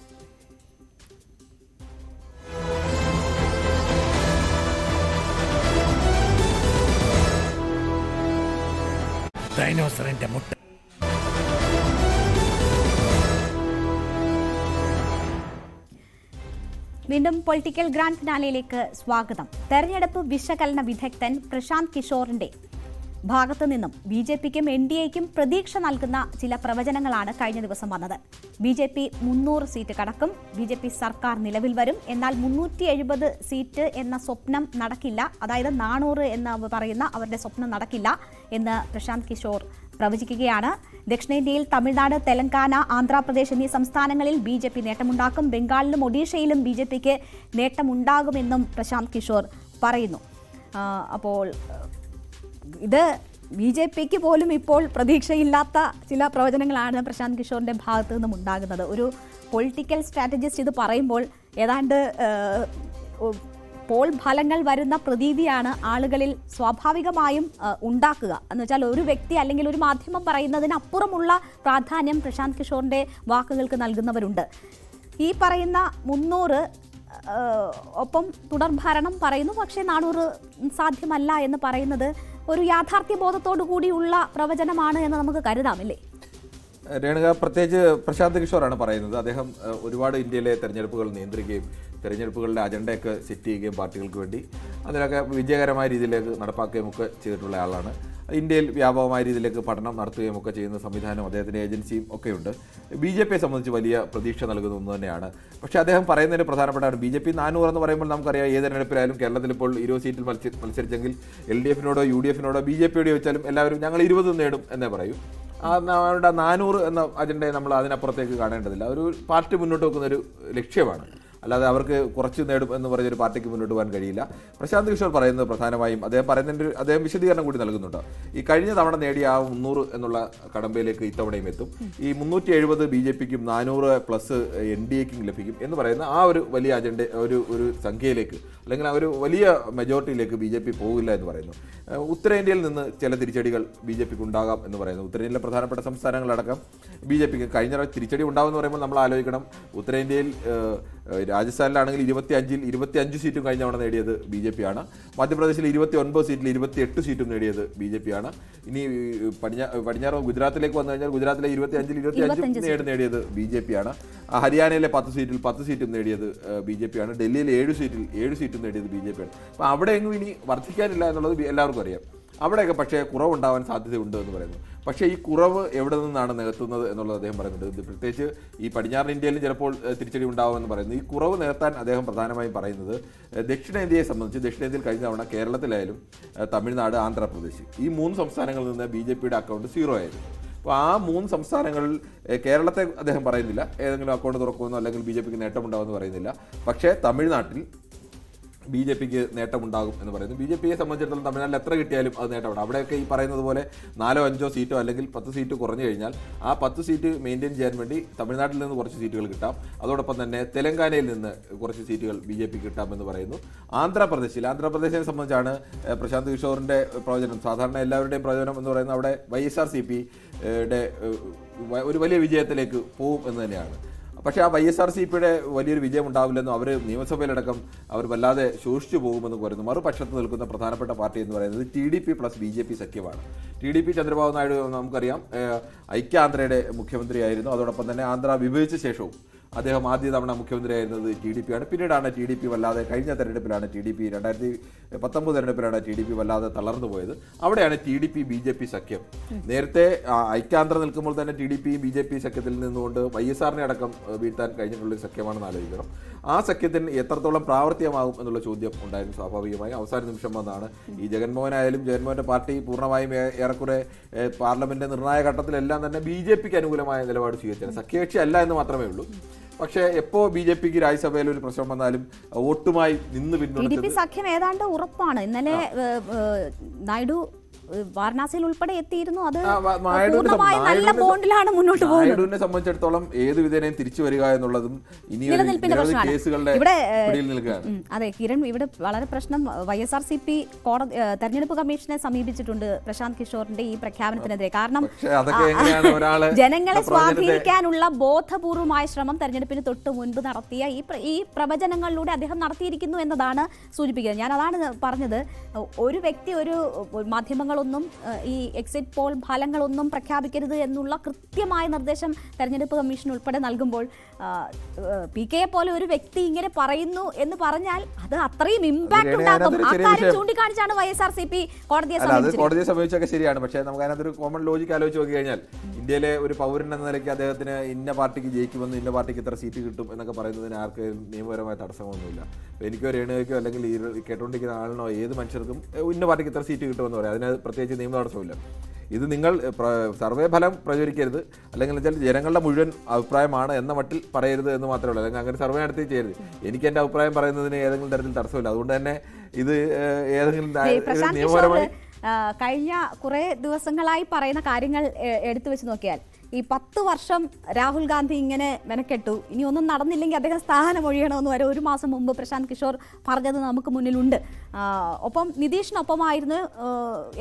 ഡൈനോസറിന്റെ മുട്ട. വീണ്ടും പൊളിറ്റിക്കൽ ഗ്രാൻഡ് ഫിനാലയിലേക്ക് സ്വാഗതം. തെരഞ്ഞെടുപ്പ് വിശകലന വിദഗ്ധൻ പ്രശാന്ത് കിഷോറിന്റെ ഭാഗത്തു നിന്നും BJPക്കും NDAയ്ക്കും പ്രതീക്ഷ നൽകുന്ന ചില പ്രവചനങ്ങളാണ് കഴിഞ്ഞ ദിവസം വന്നത്. BJP 300 സീറ്റ് കടക്കും, BJP സർക്കാർ നിലവിൽ വരും, എന്നാൽ 370 സീറ്റ് എന്ന സ്വപ്നം നടക്കില്ല, അതായത് 400 എന്ന് പറയുന്ന അവരുടെ സ്വപ്നം നടക്കില്ല എന്ന് പ്രശാന്ത് കിഷോർ പ്രവചിക്കുകയാണ്. ദക്ഷിണേന്ത്യയിൽ തമിഴ്നാട്, തെലങ്കാന, ആന്ധ്രാപ്രദേശ് എന്നീ സംസ്ഥാനങ്ങളിൽ BJP നേട്ടമുണ്ടാക്കും, ബംഗാളിലും ഒഡീഷയിലും BJPക്ക് നേട്ടമുണ്ടാകുമെന്നും പ്രശാന്ത് കിഷോർ പറയുന്നു. അപ്പോൾ ഇത് BJPക്ക് പോലും ഇപ്പോൾ പ്രതീക്ഷയില്ലാത്ത ചില പ്രവചനങ്ങളാണ് പ്രശാന്ത് കിഷോറിൻ്റെ ഭാഗത്തു നിന്നും ഉണ്ടാകുന്നത്. ഒരു പൊളിറ്റിക്കൽ സ്ട്രാറ്റജിസ്റ്റ് ഇത് പറയുമ്പോൾ ഏതാണ്ട് പോൾ ഫലങ്ങൾ വരുന്ന പ്രതീതിയാണ് ആളുകളിൽ സ്വാഭാവികമായും ഉണ്ടാക്കുക. എന്ന് വെച്ചാൽ ഒരു വ്യക്തി അല്ലെങ്കിൽ ഒരു മാധ്യമം പറയുന്നതിനപ്പുറമുള്ള പ്രാധാന്യം പ്രശാന്ത് കിഷോറിൻ്റെ വാക്കുകൾക്ക് നൽകുന്നവരുണ്ട്. ഈ പറയുന്ന 300 ഒപ്പം തുടർഭരണം പറയുന്നു, പക്ഷേ 400 സാധ്യമല്ല എന്ന് പറയുന്നത് ഒരു യാഥാർത്ഥ്യ ബോധത്തോടു കൂടിയുള്ള പ്രവചനമാണ് എന്ന് നമുക്ക് കരുതാമല്ലേ? രേണുക, പ്രത്യേകിച്ച് പ്രശാന്ത് കിഷോറാണ് പറയുന്നത്. അദ്ദേഹം ഒരുപാട് ഇന്ത്യയിലെ തെരഞ്ഞെടുപ്പുകൾ നിയന്ത്രിക്കുകയും തെരഞ്ഞെടുപ്പുകളുടെ അജണ്ടയൊക്കെ സെറ്റ് ചെയ്യുകയും പാർട്ടികൾക്ക് വേണ്ടി അതിലൊക്കെ വിജയകരമായ രീതിയിലേക്ക് നടപ്പാക്കുകയും ഒക്കെ ചെയ്തിട്ടുള്ള ആളാണ്. ഇന്ത്യയിൽ വ്യാപകമായ രീതിയിലേക്ക് പഠനം നടത്തുകയും ഒക്കെ ചെയ്യുന്ന സംവിധാനം അദ്ദേഹത്തിൻ്റെ ഏജൻസിയും ഒക്കെയുണ്ട്. BJPയെ സംബന്ധിച്ച് വലിയ പ്രതീക്ഷ നൽകുന്ന ഒന്ന് തന്നെയാണ്. പക്ഷേ അദ്ദേഹം പറയുന്നതിന് പ്രധാനപ്പെട്ടാണ് BJP 400 എന്ന് പറയുമ്പോൾ നമുക്കറിയാം ഏത് തെരഞ്ഞെടുപ്പിലായാലും കേരളത്തിൽ ഇപ്പോൾ 20 സീറ്റിൽ മത്സരിച്ചെങ്കിൽ LDFനോടോ UDFനോടോ BJPയോടോ ചോദിച്ചാലും എല്ലാവരും ഞങ്ങൾ 20 നേടും എന്നേ പറയൂ. അവരുടെ 400 എന്ന അജണ്ടയെ നമ്മൾ അതിനപ്പുറത്തേക്ക് കാണേണ്ടതില്ല. ഒരു പാർട്ടി മുന്നോട്ട് വെക്കുന്ന ഒരു ലക്ഷ്യമാണ്, അല്ലാതെ അവർക്ക് കുറച്ച് നേടും എന്ന് പറഞ്ഞൊരു പാർട്ടിക്ക് മുന്നോട്ട് പോകാൻ കഴിയില്ല. പ്രശാന്ത് കിഷോർ പറയുന്നത് പ്രധാനമായും അദ്ദേഹം വിശദീകരണം കൂടി നൽകുന്നുണ്ട്. ഈ കഴിഞ്ഞ തവണ നേടിയ ആ 300 എന്നുള്ള കടമ്പയിലേക്ക് ഇത്തവണയും എത്തും. ഈ 370 BJPക്കും 400 പ്ലസ് NDAയ്ക്കും ലഭിക്കും എന്ന് പറയുന്ന ആ ഒരു വലിയ അജണ്ട ഒരു സംഖ്യയിലേക്ക് അല്ലെങ്കിൽ ആ ഒരു വലിയ മെജോറിറ്റിയിലേക്ക് BJP പോകില്ല എന്ന് പറയുന്നു. ഉത്തരേന്ത്യയിൽ നിന്ന് ചില തിരിച്ചടികൾ BJPക്ക് ഉണ്ടാകാം എന്ന് പറയുന്നു. ഉത്തരേന്ത്യയിലെ പ്രധാനപ്പെട്ട സംസ്ഥാനങ്ങളടക്കം BJPക്ക് കഴിഞ്ഞ തിരിച്ചടി ഉണ്ടാകുമെന്ന് പറയുമ്പോൾ നമ്മൾ ആലോചിക്കണം, ഉത്തരേന്ത്യയിൽ രാജസ്ഥാനിലാണെങ്കിൽ 25 സീറ്റും കഴിഞ്ഞ തവണ നേടിയത് BJP ആണ്. മധ്യപ്രദേശിൽ 29 സീറ്റിൽ 28 സീറ്റും നേടിയത് BJP ആണ്. ഇനി പടിഞ്ഞാറ് ഗുജറാത്തിലേക്ക് വന്നു കഴിഞ്ഞാൽ ഗുജറാത്തിലെ 25 നേടിയത് BJP ആണ്. ഹരിയാനയിലെ 10 സീറ്റിൽ 10 സീറ്റും നേടിയത് BJP ആണ്. ഡൽഹിയിലെ 7 സീറ്റും നേടിയത് BJP ആണ്. അപ്പോൾ അവിടെയെങ്കിലും ഇനി വർദ്ധിക്കാനില്ല എന്നുള്ളത് എല്ലാവർക്കും അറിയാം. അവിടെയൊക്കെ പക്ഷേ കുറവുണ്ടാവാൻ സാധ്യതയുണ്ട് എന്ന് പറയുന്നു. പക്ഷേ ഈ കുറവ് എവിടെ നിന്നാണ് നികത്തുന്നത് എന്നുള്ളത് അദ്ദേഹം പറയുന്നുണ്ട്. പ്രത്യേകിച്ച് ഈ പടിഞ്ഞാറൻ ഇന്ത്യയിൽ ചിലപ്പോൾ തിരിച്ചടി ഉണ്ടാവുമെന്ന് പറയുന്നു. ഈ കുറവ് നികത്താൻ അദ്ദേഹം പ്രധാനമായും പറയുന്നത് ദക്ഷിണേന്ത്യയെ സംബന്ധിച്ച് ദക്ഷിണേന്ത്യയിൽ കഴിഞ്ഞ തവണ കേരളത്തിലായാലും തമിഴ്നാട്, ആന്ധ്രാപ്രദേശ് ഈ 3 സംസ്ഥാനങ്ങളിൽ നിന്ന് BJPയുടെ അക്കൗണ്ട് 0 ആയിരുന്നു. അപ്പോൾ ആ 3 സംസ്ഥാനങ്ങളിൽ കേരളത്തെ അദ്ദേഹം പറയുന്നില്ല ഏതെങ്കിലും അക്കൗണ്ട് തുറക്കുമെന്നോ അല്ലെങ്കിൽ BJPക്ക് നേട്ടമുണ്ടാകുമെന്ന് പറയുന്നില്ല. പക്ഷേ തമിഴ്നാട്ടിൽ BJPക്ക് നേട്ടമുണ്ടാകും എന്ന് പറയുന്നു. BJPയെ സംബന്ധിച്ചിടത്തോളം തമിഴ്നാട്ടിൽ എത്ര കിട്ടിയാലും അത് നേട്ടമുണ്ട്. അവിടെയൊക്കെ ഈ പറയുന്നത് പോലെ 4-5 സീറ്റോ അല്ലെങ്കിൽ 10 സീറ്റ് കുറഞ്ഞു കഴിഞ്ഞാൽ ആ 10 സീറ്റ് മെയിൻറ്റെയിൻ ചെയ്യാൻ വേണ്ടി തമിഴ്നാട്ടിൽ നിന്ന് കുറച്ച് സീറ്റുകൾ കിട്ടാം. അതോടൊപ്പം തന്നെ തെലങ്കാനയിൽ നിന്ന് കുറച്ച് സീറ്റുകൾ BJPക്ക് കിട്ടാമെന്ന് പറയുന്നു. ആന്ധ്രാപ്രദേശിനെ സംബന്ധിച്ചാണ് പ്രശാന്ത് കിഷോറിൻ്റെ പ്രവചനം. സാധാരണ എല്ലാവരുടെയും പ്രവചനം എന്ന് പറയുന്നത് അവിടെ YSRCPയുടെ ഒരു വലിയ വിജയത്തിലേക്ക് പോവും എന്ന് തന്നെയാണ്. പക്ഷേ ആ YSRCPയുടെ വലിയൊരു വിജയം ഉണ്ടാവില്ലെന്നും അവർ നിയമസഭയിലടക്കം അവർ വല്ലാതെ ശോഷിച്ചു പോകുമെന്ന് പറയുന്നു. മറുപക്ഷത്ത് നിൽക്കുന്ന പ്രധാനപ്പെട്ട പാർട്ടി എന്ന് പറയുന്നത് TDP plus BJP സഖ്യമാണ്. TDP Chandrababu Naidu നമുക്കറിയാം ഐക്യാന്ധ്രയുടെ മുഖ്യമന്ത്രിയായിരുന്നു. അതോടൊപ്പം തന്നെ ആന്ധ്ര വിഭജിച്ച ശേഷവും അദ്ദേഹം ആദ്യ തവണ മുഖ്യമന്ത്രിയായിരുന്നത് TDP ആണ്. പിന്നീടാണ് TDP വല്ലാതെ കഴിഞ്ഞ തെരഞ്ഞെടുപ്പിലാണ് 2019 തെരഞ്ഞെടുപ്പിലാണ് TDP വല്ലാതെ തളർന്നു പോയത്. അവിടെയാണ് TDP BJP സഖ്യം. നേരത്തെ ഐക്യാന്ധ്ര നിൽക്കുമ്പോൾ തന്നെ TDP BJP സഖ്യത്തിൽ നിന്നുകൊണ്ട് YSRനെ അടക്കം വീഴ്ത്താൻ കഴിഞ്ഞിട്ടുള്ള ഒരു സഖ്യമാണെന്ന് ആലോചിക്കണം. ആ സഖ്യത്തിന് എത്രത്തോളം പ്രാവർത്തികമാകും എന്നുള്ള ചോദ്യം ഉണ്ടായിരുന്നു. സ്വാഭാവികമായി അവസാന നിമിഷം വന്നാണ് ഈ ജഗൻമോഹന്റെ പാർട്ടി പൂർണ്ണമായും ഏറെക്കുറെ പാർലമെന്റ് നിർണായക ഘട്ടത്തിലെല്ലാം തന്നെ BJPക്ക് അനുകൂലമായ നിലപാട് സ്വീകരിച്ചത്. സഖ്യകക്ഷി അല്ല എന്ന് മാത്രമേ ഉള്ളൂ. പക്ഷേ എപ്പോ BJPക്ക് രാജ്യസഭയിൽ ഒരു പ്രശ്നം വന്നാലും വോട്ടുമായി നിന്ന് പിന്തുണ സഖ്യം ഏതാണ്ട് ഉറപ്പാണ്. ഇന്നലെ നായിഡു വാരണാസിയിൽ ഉൾപ്പെടെ എത്തിയിരുന്നു. അത് പൂർണ്ണമായി നല്ല ബോണ്ടിലാണ് മുന്നോട്ട് പോകുന്നത്. നായിഡുവിനെ സംബന്ധിച്ചിടത്തോളം ഏത് വിധേനയും തിരിച്ചു വരിക എന്നുള്ളതും ഇനി കേസുകളുടെ പിടിയിൽ നിൽക്കുകയാണ്. അതെ കിരൺ, ഇവിടെ വളരെ പ്രശ്നം YSRCP തെരഞ്ഞെടുപ്പ് കമ്മീഷനെ സമീപിച്ചിട്ടുണ്ട് പ്രശാന്ത് കിഷോറിന്റെ ഈ പ്രഖ്യാപനത്തിനെതിരെ. കാരണം ജനങ്ങളെ സ്വാധീനിക്കാനുള്ള ബോധപൂർവമായ ശ്രമം തെരഞ്ഞെടുപ്പിന് തൊട്ട് മുൻപ് നടത്തിയ ഈ പ്രവചനങ്ങളിലൂടെ അദ്ദേഹം നടത്തിയിരിക്കുന്നു എന്നതാണ് സൂചിപ്പിക്കുന്നത്. ഞാൻ അതാണ് പറഞ്ഞത്, ഒരു വ്യക്തി ഒരു മാധ്യമങ്ങളൊന്നും ഈ എക്സിറ്റ് പോൾ ഫലങ്ങളൊന്നും പ്രഖ്യാപിക്കരുത് എന്നുള്ള കൃത്യമായ നിർദ്ദേശം തെരഞ്ഞെടുപ്പ് കമ്മീഷൻ ഉൾപ്പെടെ നൽകുമ്പോൾ PK പോലെ ഒരു വ്യക്തി ഇങ്ങനെ പറയുന്നു എന്ന് പറഞ്ഞാൽ അത് അത്രയും ഇമ്പാക്ട് ഉണ്ടാക്കും. ആ കാര്യം ചൂണ്ടിക്കാണിച്ചാണ് YSRCP കോടതിയെ സമീപിച്ചൊക്കെ ശരിയാണ്. പക്ഷേ നമുക്ക് അതിനകത്തൊരു കോമൺ ലോജിക്ക് ആലോചിച്ച് നോക്കി കഴിഞ്ഞാൽ ഇന്ത്യയിലെ ഒരു പൗരൻ എന്ന നിലയ്ക്ക് അദ്ദേഹത്തിന് ഇന്ന പാർട്ടിക്ക് ജയിക്കുമെന്ന് ഇന്ന പാർട്ടിക്ക് ഇത്ര സീറ്റ് കിട്ടും എന്നൊക്കെ പറയുന്നതിന് ആർക്കും നിയമപരമായ തടസ്സമൊന്നുമില്ല. എനിക്കോ രേണുകയ്ക്കോ അല്ലെങ്കിൽ ഈ കേട്ടുകൊണ്ടിരിക്കുന്ന ആളിനോ ഏത് മനുഷ്യർക്കും ഇന്ന പാർട്ടിക്ക് ഇത്ര സീറ്റ് കിട്ടുമെന്ന് പറയാം. അതിന് പ്രത്യേകിച്ച് നിയമ തടസ്സമില്ല. ഇത് നിങ്ങൾ സർവേ ഫലം പ്രചരിക്കരുത്, അല്ലെങ്കിൽ വെച്ചാൽ ജനങ്ങളുടെ മുഴുവൻ അഭിപ്രായമാണ് എന്ന മട്ടിൽ പറയരുത് എന്ന് മാത്രമേ ഉള്ളൂ. അല്ലെങ്കിൽ അങ്ങനെ സർവേ നടത്തി ചെയ്യരുത്. എനിക്ക് എൻ്റെ അഭിപ്രായം പറയുന്നതിന് ഏതെങ്കിലും തരത്തിൽ തടസ്സമില്ല. അതുകൊണ്ട് തന്നെ ഇത് ഏതെങ്കിലും നിയമപരമായി കഴിഞ്ഞ കുറേ ദിവസങ്ങളായി പറയുന്ന കാര്യങ്ങൾ എടുത്തു വെച്ച് നോക്കിയാൽ ഈ 10 വർഷം രാഹുൽ ഗാന്ധി ഇങ്ങനെ മെനക്കെട്ടു, ഇനി ഒന്നും നടന്നില്ലെങ്കിൽ അദ്ദേഹം സ്ഥാനം ഒഴിയണമെന്ന് വരെ ഒരു മാസം മുമ്പ് പ്രശാന്ത് കിഷോർ പറഞ്ഞത് നമുക്ക് മുന്നിലുണ്ട്. ഒപ്പം നിതീഷിനൊപ്പമായിരുന്നു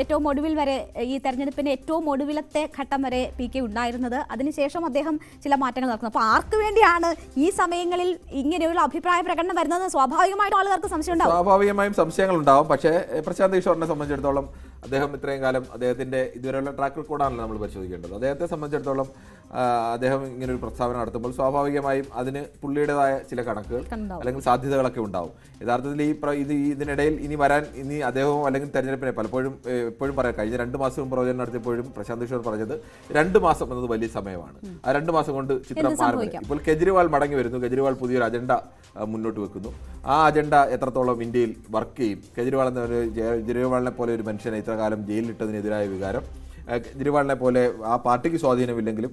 ഏറ്റവും ഒടുവിൽ വരെ ഈ തെരഞ്ഞെടുപ്പിന്റെ ഏറ്റവും ഒടുവിലത്തെ ഘട്ടം വരെ PK ഉണ്ടായിരുന്നത്. അതിനുശേഷം അദ്ദേഹം ചില മാറ്റങ്ങൾ നടത്തുന്നു. അപ്പോൾ ആർക്ക് വേണ്ടിയാണ് ഈ സമയങ്ങളിൽ ഇങ്ങനെയുള്ള അഭിപ്രായ പ്രകടനം വരുന്നത്? സ്വാഭാവികമായിട്ടും ആളുകൾക്ക് സംശയം ഉണ്ടാവും. സ്വാഭാവികമായും സംശയങ്ങൾ ഉണ്ടാവും. പക്ഷേ പ്രശാന്ത് കിഷോറിനെ സംബന്ധിച്ചിടത്തോളം അദ്ദേഹം ഇത്രയും കാലം അദ്ദേഹത്തിന്റെ ഇതുവരെയുള്ള ട്രാക്ക് റെക്കോർഡാണല്ലോ നമ്മൾ പരിശോധിക്കേണ്ടത്. അദ്ദേഹത്തെ സംബന്ധിച്ചിടത്തോളം അദ്ദേഹം ഇങ്ങനെ ഒരു പ്രസ്താവന നടത്തുമ്പോൾ സ്വാഭാവികമായും അതിന് പുള്ളിയുടേതായ ചില കണക്കുകൾ അല്ലെങ്കിൽ സാധ്യതകളൊക്കെ ഉണ്ടാവും. യഥാർത്ഥത്തിൽ ഇതിനിടയിൽ ഇനി അദ്ദേഹവും അല്ലെങ്കിൽ തെരഞ്ഞെടുപ്പിനെ എപ്പോഴും പറയാം. കഴിഞ്ഞ 2 മാസം പ്രവചനം നടത്തിയപ്പോഴും പ്രശാന്ത് കിഷോർ പറഞ്ഞത് 2 മാസം എന്നത് വലിയ സമയമാണ്. ആ 2 മാസം കൊണ്ട് ചിത്രം മാറി. ഇപ്പോൾ കെജ്രിവാൾ മടങ്ങി വരുന്നു. കെജ്രിവാൾ പുതിയൊരു അജണ്ട മുന്നോട്ട് വെക്കുന്നു. ആ അജണ്ട എത്രത്തോളം ഇന്ത്യയിൽ വർക്ക് ചെയ്യും? കെജ്രിവാളിനെ പോലെ ഒരു മനുഷ്യനെ ഇത്ര കാലം ജയിലിലിട്ടതിനെതിരായ വികാരം കെജ്രിവാളിനെ പോലെ ആ പാർട്ടിക്ക് സ്വാധീനമില്ലെങ്കിലും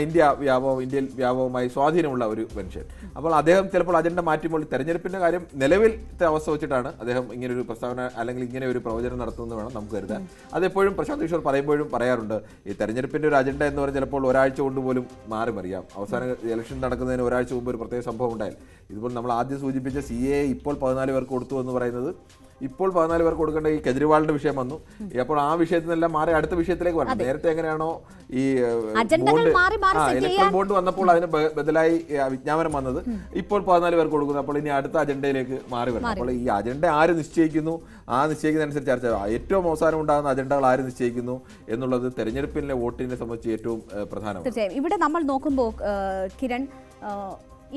ഇന്ത്യയിൽ വ്യാപകമായി സ്വാധീനമുള്ള ഒരു മനുഷ്യൻ. അപ്പോൾ അദ്ദേഹം ചിലപ്പോൾ അജണ്ട മാറ്റുമ്പോൾ തെരഞ്ഞെടുപ്പിന്റെ കാര്യം നിലവിലത്തെ അവസ്ഥ വെച്ചിട്ടാണ് അദ്ദേഹം ഇങ്ങനെ ഒരു പ്രസ്താവന അല്ലെങ്കിൽ ഇങ്ങനെ ഒരു പ്രവചനം നടത്തുന്നത് വേണം നമുക്ക് കരുതാൻ. അതെപ്പോഴും പ്രശാന്ത് കിഷോർ പറയുമ്പോഴും പറയാറുണ്ട്, ഈ തെരഞ്ഞെടുപ്പിന്റെ ഒരു അജണ്ട എന്ന് പറഞ്ഞാൽ ചിലപ്പോൾ ഒരാഴ്ച കൊണ്ട് പോലും മാറി മറിയാം. അവസാന ഇലക്ഷൻ നടക്കുന്നതിന് ഒരാഴ്ച മുമ്പ് ഒരു പ്രത്യേക സംഭവം ഉണ്ടായാൽ, ഇതുപോലെ നമ്മൾ ആദ്യം സൂചിപ്പിച്ച CAA ഇപ്പോൾ 14 പേർക്ക് കൊടുത്തു എന്ന് പറയുന്നത് ഇപ്പോൾ 14 പേർക്ക് കൊടുക്കേണ്ട ഈ കെജ്രിവാളിന്റെ വിഷയം വന്നു. അപ്പോൾ ആ വിഷയത്തിൽ നിന്നെല്ലാം മാറി അടുത്ത വിഷയത്തിലേക്ക് വരണം. നേരത്തെ എങ്ങനെയാണോ ഈ ഇലക്ട്രൽ ബോണ്ട് വന്നപ്പോൾ അതിന് ബദലായി വിജ്ഞാപനം വന്നത്, ഇപ്പോൾ 14 പേർക്ക് കൊടുക്കുന്നു. അപ്പോൾ ഇനി അടുത്ത അജണ്ടയിലേക്ക് മാറി വരണം. അപ്പോൾ ഈ അജണ്ട ആര് നിശ്ചയിക്കുന്നു, ആ നിശ്ചയിക്കുന്നതനുസരിച്ച് ചർച്ച ഏറ്റവും അവസാനം ഉണ്ടാകുന്ന അജണ്ടകൾ ആര് നിശ്ചയിക്കുന്നു എന്നുള്ളത് തെരഞ്ഞെടുപ്പിലെ വോട്ടിനെ സംബന്ധിച്ച് ഏറ്റവും പ്രധാനമാണ്. ഇവിടെ നമ്മൾ നോക്കുമ്പോൾ കിരൺ,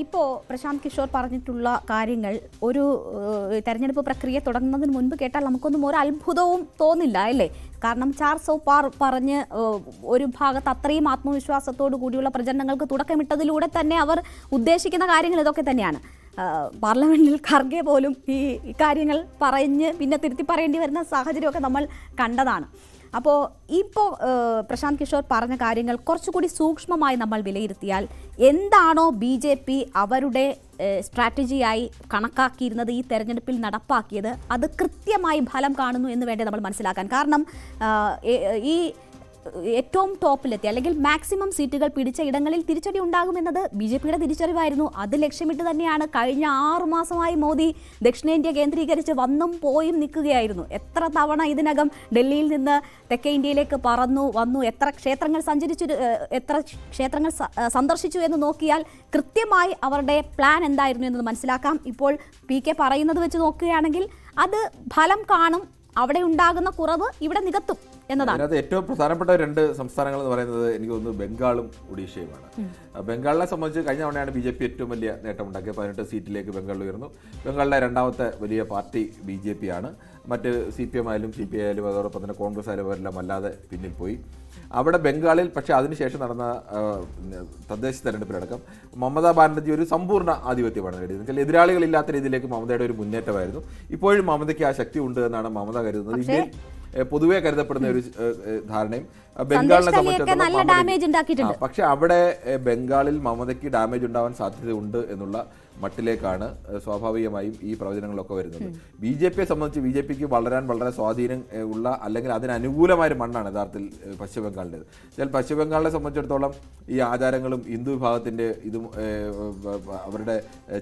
ഇപ്പോൾ പ്രശാന്ത് കിഷോർ പറഞ്ഞിട്ടുള്ള കാര്യങ്ങൾ ഒരു തെരഞ്ഞെടുപ്പ് പ്രക്രിയ തുടങ്ങുന്നതിന് മുൻപ് കേട്ടാൽ നമുക്കൊന്നും ഒരു അത്ഭുതവും തോന്നില്ല, അല്ലേ? കാരണം 400 പാർ പറഞ്ഞ് ഒരു ഭാഗത്ത് അത്രയും ആത്മവിശ്വാസത്തോടു കൂടിയുള്ള പ്രചരണങ്ങൾക്ക് തുടക്കമിട്ടതിലൂടെ തന്നെ അവർ ഉദ്ദേശിക്കുന്ന കാര്യങ്ങൾ ഇതൊക്കെ തന്നെയാണ്. പാർലമെന്റിൽ ഖർഗെ പോലും ഈ കാര്യങ്ങൾ പറഞ്ഞ് പിന്നെ തിരുത്തി പറയേണ്ടി വരുന്ന സാഹചര്യമൊക്കെ നമ്മൾ കണ്ടതാണ്. അപ്പോൾ ഇപ്പോൾ പ്രശാന്ത് കിഷോർ പറഞ്ഞ കാര്യങ്ങൾ കുറച്ചുകൂടി സൂക്ഷ്മമായി നമ്മൾ വിലയിരുത്തിയാൽ എന്താണോ BJP അവരുടെ സ്ട്രാറ്റജിയായി കണക്കാക്കിയിരുന്നത് ഈ തെരഞ്ഞെടുപ്പിൽ നടപ്പാക്കിയത്, അത് കൃത്യമായി ഫലം കാണുന്നു എന്ന് വേണ്ടേ നമ്മൾ മനസ്സിലാക്കാൻ. കാരണം ഈ ഏറ്റവും ടോപ്പിലെത്തി അല്ലെങ്കിൽ മാക്സിമം സീറ്റുകൾ പിടിച്ച ഇടങ്ങളിൽ തിരിച്ചടി ഉണ്ടാകുമെന്നത് BJPയുടെ തിരിച്ചറിവായിരുന്നു. അത് ലക്ഷ്യമിട്ട് തന്നെയാണ് കഴിഞ്ഞ 6 മാസമായി മോദി ദക്ഷിണേന്ത്യ കേന്ദ്രീകരിച്ച് വന്നും പോയും നിൽക്കുകയായിരുന്നു. എത്ര തവണ ഇതിനകം ഡൽഹിയിൽ നിന്ന് തെക്കേ ഇന്ത്യയിലേക്ക് പറന്നു വന്നു, എത്ര ക്ഷേത്രങ്ങൾ സന്ദർശിച്ചു എന്ന് നോക്കിയാൽ കൃത്യമായി അവരുടെ പ്ലാൻ എന്തായിരുന്നു എന്നത് മനസ്സിലാക്കാം. ഇപ്പോൾ PK പറയുന്നത് വെച്ച് നോക്കുകയാണെങ്കിൽ അത് ഫലം കാണും, അവിടെ ഉണ്ടാകുന്ന കുറവ് ഇവിടെ നികത്തും എന്നതാണ്. അതിനകത്ത് ഏറ്റവും പ്രധാനപ്പെട്ട 2 സംസ്ഥാനങ്ങൾ എന്ന് പറയുന്നത് എനിക്ക് തോന്നുന്നു ബംഗാളും ഒഡീഷയുമാണ്. ബംഗാളിനെ സംബന്ധിച്ച് കഴിഞ്ഞ തവണയാണ് BJP ഏറ്റവും വലിയ നേട്ടമുണ്ടാക്കിയത്. 18 സീറ്റിലേക്ക് ബംഗാൾ ഉയർന്നു. ബംഗാളിലെ രണ്ടാമത്തെ വലിയ പാർട്ടി BJP ആണ്. മറ്റ് CPM ആയാലും CPI ആയാലും അതോടൊപ്പം തന്നെ കോൺഗ്രസ് ആയാലും അവരെല്ലാം അല്ലാതെ പിന്നിൽ പോയി. അവിടെ ബംഗാളിൽ പക്ഷേ അതിനുശേഷം നടന്ന തദ്ദേശ തെരഞ്ഞെടുപ്പിലടക്കം മമതാ ബാനർജി ഒരു സമ്പൂർണ്ണ ആധിപത്യമാണ് നേടിയത്. എന്നുവെച്ചാൽ എതിരാളികളില്ലാത്ത രീതിയിലേക്ക് മമതയുടെ ഒരു മുന്നേറ്റമായിരുന്നു. ഇപ്പോഴും മമതയ്ക്ക് ആ ശക്തി ഉണ്ട് എന്നാണ് മമത കരുതുന്നത്. ഇന്ത്യയിൽ പൊതുവെ കരുതപ്പെടുന്ന ഒരു ധാരണയും ബംഗാളിനെ സംബന്ധിച്ചിടത്തോളം, പക്ഷെ അവിടെ ബംഗാളിൽ മമതയ്ക്ക് ഡാമേജ് ഉണ്ടാവാൻ സാധ്യതയുണ്ട് എന്നുള്ള മട്ടിലേക്കാണ് സ്വാഭാവികമായും ഈ പ്രവചനങ്ങളൊക്കെ വരുന്നത്. BJPയെ സംബന്ധിച്ച് BJPക്ക് വളരാൻ വളരെ സ്വാധീനം ഉള്ള അല്ലെങ്കിൽ അതിനനുകൂലമായ മണ്ണാണ് യഥാർത്ഥത്തിൽ പശ്ചിമ ബംഗാളിൻ്റെത്. എന്നാൽ പശ്ചിമ ബംഗാളിനെ സംബന്ധിച്ചിടത്തോളം ഈ ആചാരങ്ങളും ഹിന്ദു വിഭാഗത്തിൻ്റെ ഇതും അവരുടെ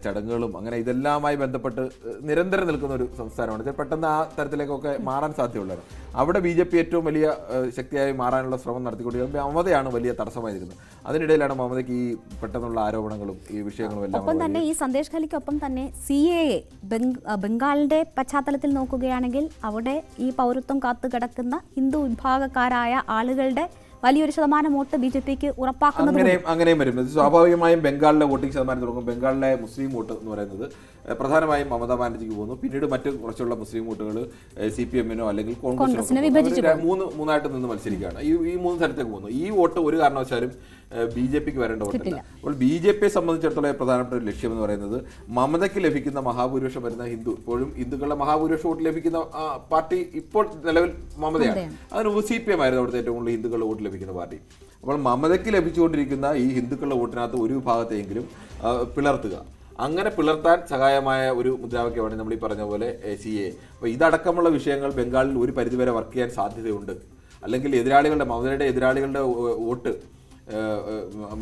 ചടങ്ങുകളും അങ്ങനെ ഇതെല്ലാമായി ബന്ധപ്പെട്ട് നിരന്തരം നിൽക്കുന്ന ഒരു സംസ്ഥാനമാണ്. പെട്ടെന്ന് ആ തരത്തിലേക്കൊക്കെ മാറാൻ സാധ്യതയുള്ളതാണ്. അവിടെ BJP ഏറ്റവും വലിയ ശക്തിയായി മാറാനുള്ള ശ്രമം നടത്തിക്കൊണ്ടിരിക്കുന്നത് മമതയാണ് വലിയ തടസ്സമായിരിക്കുന്നത്. അതിനിടയിലാണ് മമതയ്ക്ക് ഈ പെട്ടെന്നുള്ള ആരോപണങ്ങളും ഈ വിഷയങ്ങളും എല്ലാം. ഒപ്പം തന്നെ ഈ സന്ദേശ് ഖലിക്കൊപ്പം തന്നെ CAA ബംഗാളിന്റെ പശ്ചാത്തലത്തിൽ നോക്കുകയാണെങ്കിൽ അവിടെ ഈ പൗരത്വം കാത്തു കിടക്കുന്ന ഹിന്ദു വിഭാഗക്കാരായ ആളുകളുടെ വലിയൊരു ശതമാനം വോട്ട് BJPക്ക് ഉറപ്പാക്കുന്നത് അങ്ങനെയും വരും. സ്വാഭാവികമായും ബംഗാളിലെ വോട്ടിംഗ് ശതമാനം തുടങ്ങും. ബംഗാളിലെ മുസ്ലിം വോട്ട് എന്ന് പറയുന്നത് പ്രധാനമായും മമതാ ബാനർജിക്ക് പോകുന്നു. പിന്നീട് മറ്റ് കുറച്ചുള്ള മുസ്ലിം വോട്ടുകൾ CPM-നോ അല്ലെങ്കിൽ കോൺഗ്രസിനോ മൂന്നായിട്ട് നിന്ന് മത്സരിക്കുകയാണ്. ഈ 3 സ്ഥലത്തേക്ക് പോകുന്നു. ഈ വോട്ട് ഒരു കാരണവശാലും BJPക്ക് വരേണ്ട വോട്ടല്ല. അപ്പോൾ BJPയെ സംബന്ധിച്ചിടത്തോളം പ്രധാനപ്പെട്ട ഒരു ലക്ഷ്യം എന്ന് പറയുന്നത് മമതയ്ക്ക് ലഭിക്കുന്ന മഹാഭൂരിപക്ഷം വരുന്ന ഇപ്പോഴും ഹിന്ദുക്കളുടെ മഹാഭൂരിപക്ഷം വോട്ട് ലഭിക്കുന്ന പാർട്ടി ഇപ്പോൾ നിലവിൽ മമതയാണ്. അതിന് മുമ്പ് CPM ആയിരുന്നു അവിടുത്തെ ഏറ്റവും കൂടുതൽ ഹിന്ദുക്കളുടെ വോട്ട് ലഭിക്കുന്ന പാർട്ടി. അപ്പോൾ മമതയ്ക്ക് ലഭിച്ചുകൊണ്ടിരിക്കുന്ന ഈ ഹിന്ദുക്കളുടെ വോട്ടിനകത്ത് ഒരു വിഭാഗത്തെയെങ്കിലും പിളർത്തുക, അങ്ങനെ പിളർത്താൻ സഹായമായ ഒരു മുദ്രാവാക്യമാണ് നമ്മൾ ഈ പറഞ്ഞ പോലെ CAA. അപ്പോൾ ഇതടക്കമുള്ള വിഷയങ്ങൾ ബംഗാളിൽ ഒരു പരിധിവരെ വർക്ക് ചെയ്യാൻ സാധ്യതയുണ്ട്. അല്ലെങ്കിൽ മമതയുടെ എതിരാളികളുടെ വോട്ട്,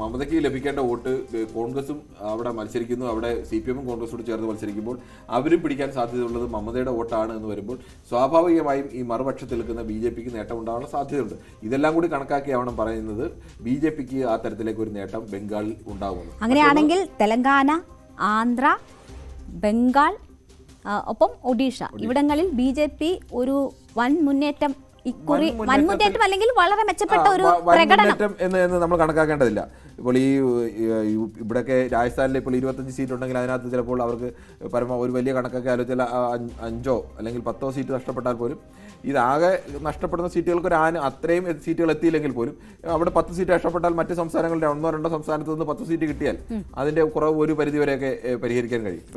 മമതയ്ക്ക് ലഭിക്കേണ്ട വോട്ട് കോൺഗ്രസും അവിടെ മത്സരിക്കുന്നു, അവിടെ CPM-ഉം കോൺഗ്രസോട് ചേർന്ന് മത്സരിക്കുമ്പോൾ അവരും പിടിക്കാൻ സാധ്യതയുള്ളത് മമതയുടെ വോട്ടാണ് എന്ന് വരുമ്പോൾ സ്വാഭാവികമായും ഈ മറുപക്ഷത്തിൽ നിൽക്കുന്ന BJPക്ക് നേട്ടം ഉണ്ടാകാനുള്ള സാധ്യതയുണ്ട്. ഇതെല്ലാം കൂടി കണക്കാക്കിയാവണം പറയുന്നത് BJPക്ക് ആ തരത്തിലേക്ക് ഒരു നേട്ടം ബംഗാളിൽ ഉണ്ടാകുന്നു. അങ്ങനെയാണെങ്കിൽ തെലങ്കാന, ആന്ധ്ര, ബംഗാൾ ഒപ്പം ഒഡീഷ ഇവിടങ്ങളിൽ BJP ഒരു വൻ മുന്നേറ്റം ഇക്കുറി വൻമുന്നേറ്റം അല്ലെങ്കിൽ വളരെ മെച്ചപ്പെട്ട ഒരു പ്രകടനം എന്ന് നമ്മൾ കണക്കാക്കേണ്ടതില്ല. ഇപ്പോൾ ഈ ഇവിടെയൊക്കെ രാജസ്ഥാനിൽ ഇപ്പോൾ 25 സീറ്റ് ഉണ്ടെങ്കിൽ അതിനകത്ത് ചിലപ്പോൾ അവർക്ക് ഒരു വലിയ കണക്കൊക്കെ ആലോചിച്ചാൽ 5 അല്ലെങ്കിൽ 10 സീറ്റ് നഷ്ടപ്പെട്ടാൽ പോലും ഇതാകെ നഷ്ടപ്പെടുന്ന സീറ്റുകൾക്ക് അത്രയും സീറ്റുകൾ എത്തിയില്ലെങ്കിൽ പോലും അവിടെ 10 സീറ്റ് നഷ്ടപ്പെട്ടാൽ മറ്റ് സംസ്ഥാനങ്ങളുടെ 1-2 സംസ്ഥാനത്ത് നിന്ന് 10 സീറ്റ് കിട്ടിയാൽ അതിന്റെ കുറവ് ഒരു പരിധിവരെയൊക്കെ പരിഹരിക്കാൻ കഴിയും.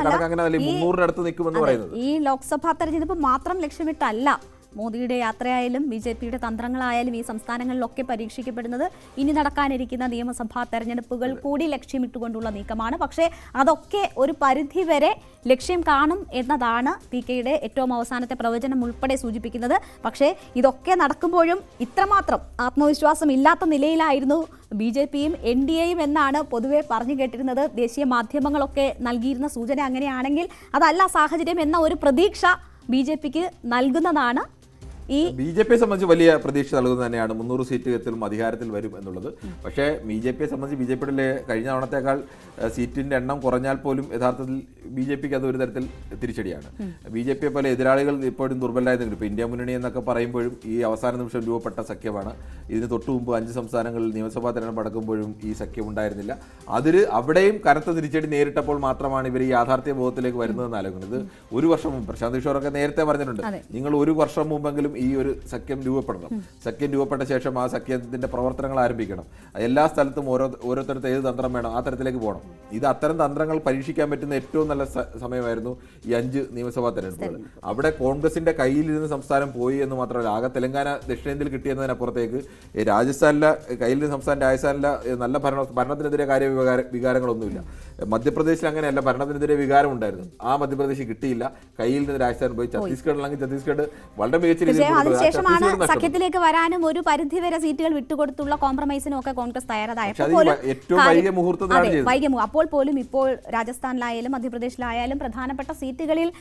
കണക്ക് അങ്ങനെ 300-ന് നിൽക്കുമെന്ന് പറയുന്നത് ഈ ലോക്സഭാ തെരഞ്ഞെടുപ്പ് മാത്രം ലക്ഷ്യമിട്ടല്ല മോദിയുടെ യാത്രയായാലും BJPയുടെ തന്ത്രങ്ങളായാലും ഈ സംസ്ഥാനങ്ങളിലൊക്കെ പരീക്ഷിക്കപ്പെടുന്നത് ഇനി നടക്കാനിരിക്കുന്ന നിയമസഭാ തെരഞ്ഞെടുപ്പുകൾ കൂടി ലക്ഷ്യമിട്ടുകൊണ്ടുള്ള നീക്കമാണ്. പക്ഷേ അതൊക്കെ ഒരു പരിധിവരെ ലക്ഷ്യം കാണും എന്നതാണ് PKയുടെ ഏറ്റവും അവസാനത്തെ പ്രവചനം ഉൾപ്പെടെ സൂചിപ്പിക്കുന്നത്. പക്ഷേ ഇതൊക്കെ നടക്കുമ്പോഴും ഇത്രമാത്രം ആത്മവിശ്വാസം ഇല്ലാത്ത നിലയിലായിരുന്നു BJPയും NDAയും എന്നാണ് പൊതുവെ പറഞ്ഞു കേട്ടിരുന്നത്. ദേശീയ മാധ്യമങ്ങളൊക്കെ നൽകിയിരുന്ന സൂചന അങ്ങനെയാണെങ്കിൽ അതല്ല സാഹചര്യം എന്ന ഒരു പ്രതീക്ഷ BJPക്ക് നൽകുന്നതാണ്. ഈ BJPയെ സംബന്ധിച്ച് വലിയ പ്രതീക്ഷ നൽകുന്നത് തന്നെയാണ് 300 സീറ്റുകളും അധികാരത്തിൽ വരും എന്നുള്ളത്. പക്ഷേ BJPയെ സംബന്ധിച്ച് BJPയുടെ കഴിഞ്ഞ തവണത്തേക്കാൾ സീറ്റിന്റെ എണ്ണം കുറഞ്ഞാൽ പോലും യഥാർത്ഥത്തിൽ BJPക്ക് അത് ഒരു തരത്തിൽ തിരിച്ചടിയാണ്. BJPയെ പോലെ എതിരാളികൾ ഇപ്പോഴും ദുർബലമായതെങ്കിലും ഇപ്പോൾ ഇന്ത്യ മുന്നണി എന്നൊക്കെ പറയുമ്പോഴും ഈ അവസാന നിമിഷം രൂപപ്പെട്ട സഖ്യമാണ്. ഇതിന് തൊട്ടു മുമ്പ് 5 സംസ്ഥാനങ്ങളിൽ നിയമസഭാ തെരഞ്ഞെടുപ്പ് നടക്കുമ്പോഴും ഈ സഖ്യം ഉണ്ടായിരുന്നില്ല. അവിടെയും കനത്ത തിരിച്ചടി നേരിട്ടപ്പോൾ മാത്രമാണ് ഇവർ ഈ യാഥാർത്ഥ്യ ബോധത്തിലേക്ക് വരുന്നതെന്ന് ആലോചിക്കുന്നത്. ഒരു വർഷം മുമ്പ് പ്രശാന്ത് കിഷോറൊക്കെ നേരത്തെ പറഞ്ഞിട്ടുണ്ട്, നിങ്ങൾ ഒരു വർഷം മുമ്പെങ്കിലും ഈ ഒരു സഖ്യം രൂപപ്പെടണം. സഖ്യം രൂപപ്പെട്ട ശേഷം ആ സഖ്യത്തിന്റെ പ്രവർത്തനങ്ങൾ ആരംഭിക്കണം. എല്ലാ സ്ഥലത്തും ഓരോരുത്തരത്ത് ഏത് തന്ത്രം വേണം ആ തരത്തിലേക്ക് പോകണം. ഇത് അത്തരം തന്ത്രങ്ങൾ പരീക്ഷിക്കാൻ പറ്റുന്ന ഏറ്റവും നല്ല സമയമായിരുന്നു ഈ 5 നിയമസഭാ തെരഞ്ഞെടുപ്പുകൾ. അവിടെ കോൺഗ്രസിന്റെ കയ്യിലിരുന്ന് സംസ്ഥാനം പോയി എന്ന് മാത്രമല്ല, ആകെ തെലങ്കാന ദക്ഷിണേന്ത്യയിൽ കിട്ടിയെന്നതിനപ്പുറത്തേക്ക് രാജസ്ഥാനിലെ കയ്യിലിരുന്ന് സംസ്ഥാനം രാജസ്ഥാനിലെ നല്ല ഭരണത്തിനെതിരെ വികാരങ്ങളൊന്നുമില്ല. മധ്യപ്രദേശിൽ അങ്ങനെയല്ല, ഭരണത്തിനെതിരെ വികാരം ഉണ്ടായിരുന്നു. ആ മധ്യപ്രദേശിൽ കിട്ടിയില്ല, കയ്യിൽ നിന്ന് രാജസ്ഥാൻ പോയി. ഛത്തീസ്ഗഡിലാണെങ്കിൽ ഛത്തീസ്ഗഡ് വളരെ മികച്ച രീതിയിൽ അതിനുശേഷമാണ് സഖ്യത്തിലേക്ക് വരാനും ഒരു പരിധിവരെ സീറ്റുകൾ വിട്ടുകൊടുത്തുള്ള കോംപ്രമൈസിനും ഒക്കെ കോൺഗ്രസ് തയ്യാറായപ്പോൾ ഏറ്റവും വൈകിയ മുഹൂർത്തത്തിലാണ്. അപ്പോൾ പോലും ഇപ്പോൾ രാജസ്ഥാനിലായാലും മധ്യപ്രദേശിലായാലും പ്രധാനപ്പെട്ട സീറ്റുകളിൽ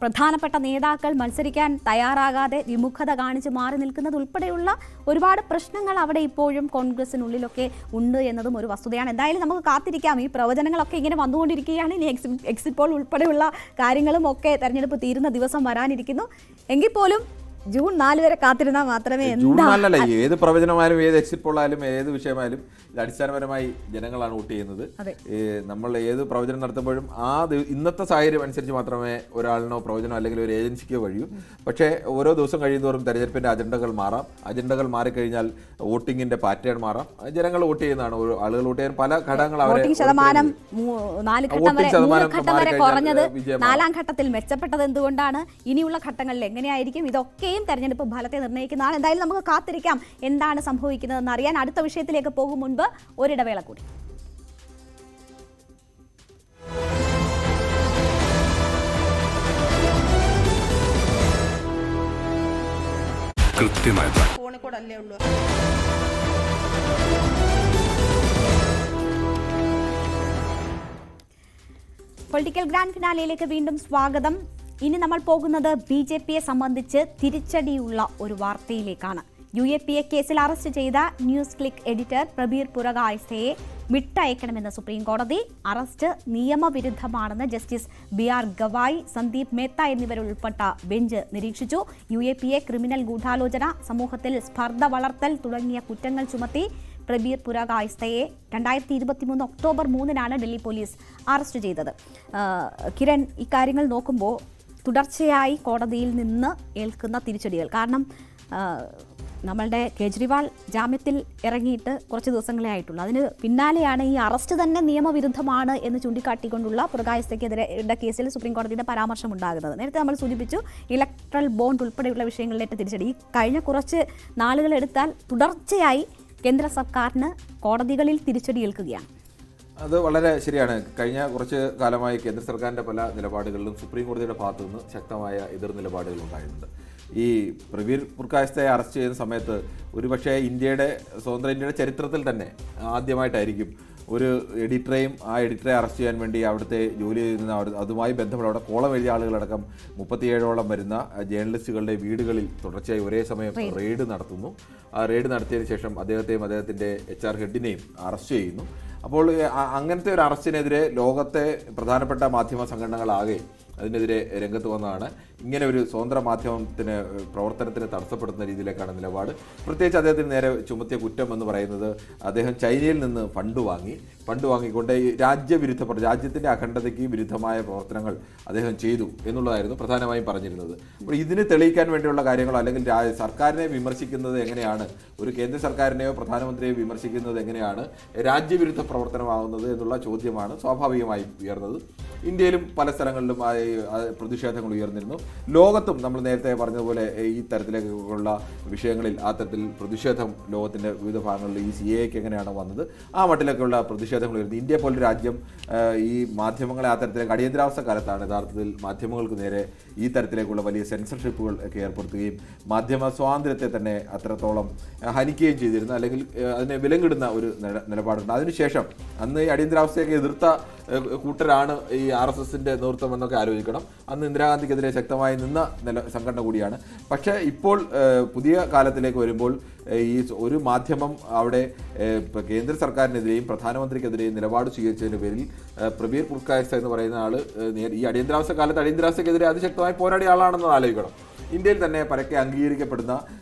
പ്രധാനപ്പെട്ട നേതാക്കൾ മത്സരിക്കാൻ തയ്യാറാകാതെ വിമുഖത കാണിച്ച് മാറി നിൽക്കുന്നത് ഉൾപ്പെടെയുള്ള ഒരുപാട് പ്രശ്നങ്ങൾ അവിടെ ഇപ്പോഴും കോൺഗ്രസിനുള്ളിലൊക്കെ ഉണ്ട് എന്നതും ഒരു വസ്തുതയാണ്. എന്തായാലും നമുക്ക് കാത്തിരിക്കാം. ഈ പ്രവചനങ്ങളൊക്കെ ഇങ്ങനെ വന്നുകൊണ്ടിരിക്കുകയാണ്. ഇനി എക്സിറ്റ് പോൾ ഉൾപ്പെടെയുള്ള കാര്യങ്ങളും ഒക്കെ തെരഞ്ഞെടുപ്പ് തീരുന്ന ദിവസം വരാനിരിക്കുന്നു. എങ്കിൽ പോലും ജൂൺ 4 വരെ കാത്തിരുന്നാൽ മാത്രമേ ഏത് പ്രവചനമായാലും ഏത് എക്സിറ്റ് പോളായാലും ഏത് വിഷയമായാലും ഇത് അടിസ്ഥാനപരമായി ജനങ്ങളാണ് വോട്ട് ചെയ്യുന്നത്. നമ്മൾ ഏത് പ്രവചനം നടത്തുമ്പോഴും ഇന്നത്തെ സാഹചര്യം അനുസരിച്ച് മാത്രമേ ഒരാളിനോ പ്രവചനോ അല്ലെങ്കിൽ ഒരു ഏജൻസിക്കോ കഴിയൂ. പക്ഷേ ഓരോ ദിവസം കഴിയുന്നതോറും തെരഞ്ഞെടുപ്പിന്റെ അജണ്ടകൾ മാറാം. അജണ്ടകൾ മാറിക്കഴിഞ്ഞാൽ വോട്ടിങ്ങിന്റെ പാറ്റേൺ മാറാം. ജനങ്ങൾ വോട്ട് ചെയ്യുന്നതാണ്. ആളുകൾ വോട്ട് ചെയ്യാൻ പല ഘടകങ്ങൾ ശതമാനം 4 ഘട്ടം വരെ കുറഞ്ഞത് 4ാം ഘട്ടത്തിൽ മെച്ചപ്പെട്ടത് എന്തുകൊണ്ടാണ്, ഇനിയുള്ള ഘട്ടങ്ങളിൽ എങ്ങനെയായിരിക്കും, ഇതൊക്കെ തെരഞ്ഞെടുപ്പ് ഫലത്തെ നിർണ്ണയിക്കുന്നതാണ്. എന്തായാലും നമുക്ക് കാത്തിരിക്കാം എന്താണ് സംഭവിക്കുന്നതെന്ന് അറിയാൻ. അടുത്ത വിഷയത്തിലേക്ക് പോകും മുൻപ് ഒരിടവേള കൂടി. പൊളിറ്റിക്കൽ ഗ്രാൻഡ് ഫിനാലയിലേക്ക് വീണ്ടും സ്വാഗതം. ഇനി നമ്മൾ പോകുന്നത് BJPയെ സംബന്ധിച്ച് തിരിച്ചടിയുള്ള ഒരു വാർത്തയിലേക്കാണ്. UAPA കേസിൽ അറസ്റ്റ് ചെയ്ത ന്യൂസ് ക്ലിക്ക് എഡിറ്റർ പ്രബീർ പുരകായസ്ഥയെ വിട്ടയക്കണമെന്ന് സുപ്രീം കോടതി. അറസ്റ്റ് നിയമവിരുദ്ധമാണെന്ന് ജസ്റ്റിസ് BR ഗവായ്, സന്ദീപ് മേത്ത എന്നിവരുൾപ്പെട്ട ബെഞ്ച് നിരീക്ഷിച്ചു. UAPA ക്രിമിനൽ ഗൂഢാലോചന, സമൂഹത്തിൽ സ്പർദ്ധ വളർത്തൽ തുടങ്ങിയ കുറ്റങ്ങൾ ചുമത്തി പ്രബീർ പുരകായസ്ഥയെ 2023 ഒക്ടോബർ 3 ഡൽഹി പോലീസ് അറസ്റ്റ് ചെയ്തത്. കിരൺ, ഇക്കാര്യങ്ങൾ നോക്കുമ്പോൾ തുടർച്ചയായി കോടതിയിൽ നിന്ന് ഏൽക്കുന്ന തിരിച്ചടികൾ, കാരണം നമ്മളുടെ കേജ്രിവാൾ ജാമ്യത്തിൽ ഇറങ്ങിയിട്ട് കുറച്ച് ദിവസങ്ങളെ ആയിട്ടുള്ളൂ. അതിന് പിന്നാലെയാണ് ഈ അറസ്റ്റ് തന്നെ നിയമവിരുദ്ധമാണ് എന്ന് ചൂണ്ടിക്കാട്ടിക്കൊണ്ടുള്ള പുരകായസ്ഥയ്ക്കെതിരെ കേസിൽ സുപ്രീം കോടതിയുടെ പരാമർശം ഉണ്ടാകുന്നത്. നേരത്തെ നമ്മൾ സൂചിപ്പിച്ചു, ഇലക്ട്രൽ ബോണ്ട് ഉൾപ്പെടെയുള്ള വിഷയങ്ങളിലേക്ക് തിരിച്ചടി. ഈ കഴിഞ്ഞ കുറച്ച് നാളുകൾ എടുത്താൽ തുടർച്ചയായി കേന്ദ്ര സർക്കാരിന് കോടതികളിൽ തിരിച്ചടി ഏൽക്കുകയാണ്. അത് വളരെ ശരിയാണ്. കഴിഞ്ഞ കുറച്ച് കാലമായി കേന്ദ്ര സർക്കാരിൻ്റെ പല നിലപാടുകളിലും സുപ്രീം കോടതിയുടെ ഭാഗത്തു നിന്ന് ശക്തമായ എതിർ നിലപാടുകൾ ഉണ്ടായിട്ടുണ്ട്. ഈ പ്രബീർ പുരകായസ്ഥയെ അറസ്റ്റ് ചെയ്യുന്ന സമയത്ത് ഒരുപക്ഷെ സ്വതന്ത്ര ഇന്ത്യയുടെ ചരിത്രത്തിൽ തന്നെ ആദ്യമായിട്ടായിരിക്കും ഒരു എഡിറ്ററെയും ആ എഡിറ്ററെ അറസ്റ്റ് ചെയ്യാൻ വേണ്ടി അവിടുത്തെ ജോലി ചെയ്യുന്ന അതുമായി ബന്ധപ്പെട്ട അവിടെ കോളം എഴുതിയ ആളുകളടക്കം 37ഓളം വരുന്ന ജേർണലിസ്റ്റുകളുടെ വീടുകളിൽ തുടർച്ചയായി ഒരേ സമയം റെയ്ഡ് നടത്തുന്നു. ആ റെയ്ഡ് നടത്തിയതിനു ശേഷം അദ്ദേഹത്തെയും അദ്ദേഹത്തിൻ്റെ HR ഹെഡിനെയും അറസ്റ്റ് ചെയ്യുന്നു. അപ്പോൾ അങ്ങനത്തെ ഒരു അറസ്റ്റിനെതിരെ ലോകത്തെ പ്രധാനപ്പെട്ട മാധ്യമ സംഘടനകളാകെ അതിനെതിരെ രംഗത്ത് വന്നതാണ്. ഇങ്ങനെ ഒരു സ്വതന്ത്ര മാധ്യമത്തിന് പ്രവർത്തനത്തിന് തടസ്സപ്പെടുത്തുന്ന രീതിയിലേക്കാണ് നിലപാട്. പ്രത്യേകിച്ച് അദ്ദേഹത്തിന് നേരെ ചുമത്തിയ കുറ്റം എന്ന് പറയുന്നത് അദ്ദേഹം ചൈനയിൽ നിന്ന് ഫണ്ട് വാങ്ങിക്കൊണ്ട് രാജ്യത്തിൻ്റെ അഖണ്ഡതയ്ക്ക് വിരുദ്ധമായ പ്രവർത്തനങ്ങൾ അദ്ദേഹം ചെയ്തു എന്നുള്ളതായിരുന്നു പ്രധാനമായും പറഞ്ഞിരുന്നത്. അപ്പോൾ ഇതിന് തെളിയിക്കാൻ വേണ്ടിയുള്ള കാര്യങ്ങളോ അല്ലെങ്കിൽ സർക്കാരിനെ വിമർശിക്കുന്നത് എങ്ങനെയാണ്, ഒരു കേന്ദ്ര സർക്കാരിനെയോ പ്രധാനമന്ത്രിയെയോ വിമർശിക്കുന്നത് എങ്ങനെയാണ് രാജ്യവിരുദ്ധ പ്രവർത്തനമാകുന്നത് എന്നുള്ള ചോദ്യമാണ് സ്വാഭാവികമായും ഉയർന്നത്. ഇന്ത്യയിലും പല സ്ഥലങ്ങളിലും പ്രതിഷേധങ്ങൾ ഉയർന്നിരുന്നു. ലോകത്തും നമ്മൾ നേരത്തെ പറഞ്ഞതുപോലെ ഈ തരത്തിലേക്കുള്ള വിഷയങ്ങളിൽ ആ തരത്തിൽ പ്രതിഷേധം ലോകത്തിൻ്റെ വിവിധ ഭാഗങ്ങളിൽ ഈ CAAക്ക് എങ്ങനെയാണ് വന്നത് ആ മട്ടിലൊക്കെയുള്ള പ്രതിഷേധങ്ങൾ ഉയർന്നു. ഇന്ത്യ പോലൊരു രാജ്യം ഈ മാധ്യമങ്ങളെ ആ തരത്തിലേക്ക് അടിയന്തരാവസ്ഥ കാലത്താണ് യഥാർത്ഥത്തിൽ മാധ്യമങ്ങൾക്ക് നേരെ ഈ തരത്തിലേക്കുള്ള വലിയ സെൻസർഷിപ്പുകൾ ഒക്കെ ഏർപ്പെടുത്തുകയും മാധ്യമ സ്വാതന്ത്ര്യത്തെ തന്നെ അത്രത്തോളം ഹനിക്കുകയും ചെയ്തിരുന്നു, അല്ലെങ്കിൽ അതിനെ വിലങ്ങിടുന്ന ഒരു നിലപാടുണ്ട്. അതിനുശേഷം അന്ന് ഈ അടിയന്തരാവസ്ഥയൊക്കെ എതിർത്ത കൂട്ടരാണ് ഈ RSSന്റെ നേതൃത്വം എന്നൊക്കെ ആലോചിക്കണം. അന്ന് ഇന്ദിരാഗാന്ധിക്കെതിരെ ശക്തമായി നിന്ന സംഘടന കൂടിയാണ്. പക്ഷേ ഇപ്പോൾ പുതിയ കാലത്തിലേക്ക് വരുമ്പോൾ ഈ ഒരു മാധ്യമം അവിടെ കേന്ദ്ര സർക്കാരിനെതിരെയും പ്രധാനമന്ത്രിക്കെതിരെയും നിലപാട് സ്വീകരിച്ചതിൻ്റെ പേരിൽ പ്രബീർ പുരകായസ്ഥ എന്ന് പറയുന്ന ആൾ ഈ അടിയന്തരാവസ്ഥ കാലത്ത് അടിയന്തരാവസ്ഥക്കെതിരെ അതിശക്തമായി പോരാടിയ ആളാണെന്ന് ആലോചിക്കണം. ഇന്ത്യയിൽ തന്നെ പരക്കെ അംഗീകരിക്കപ്പെടുന്ന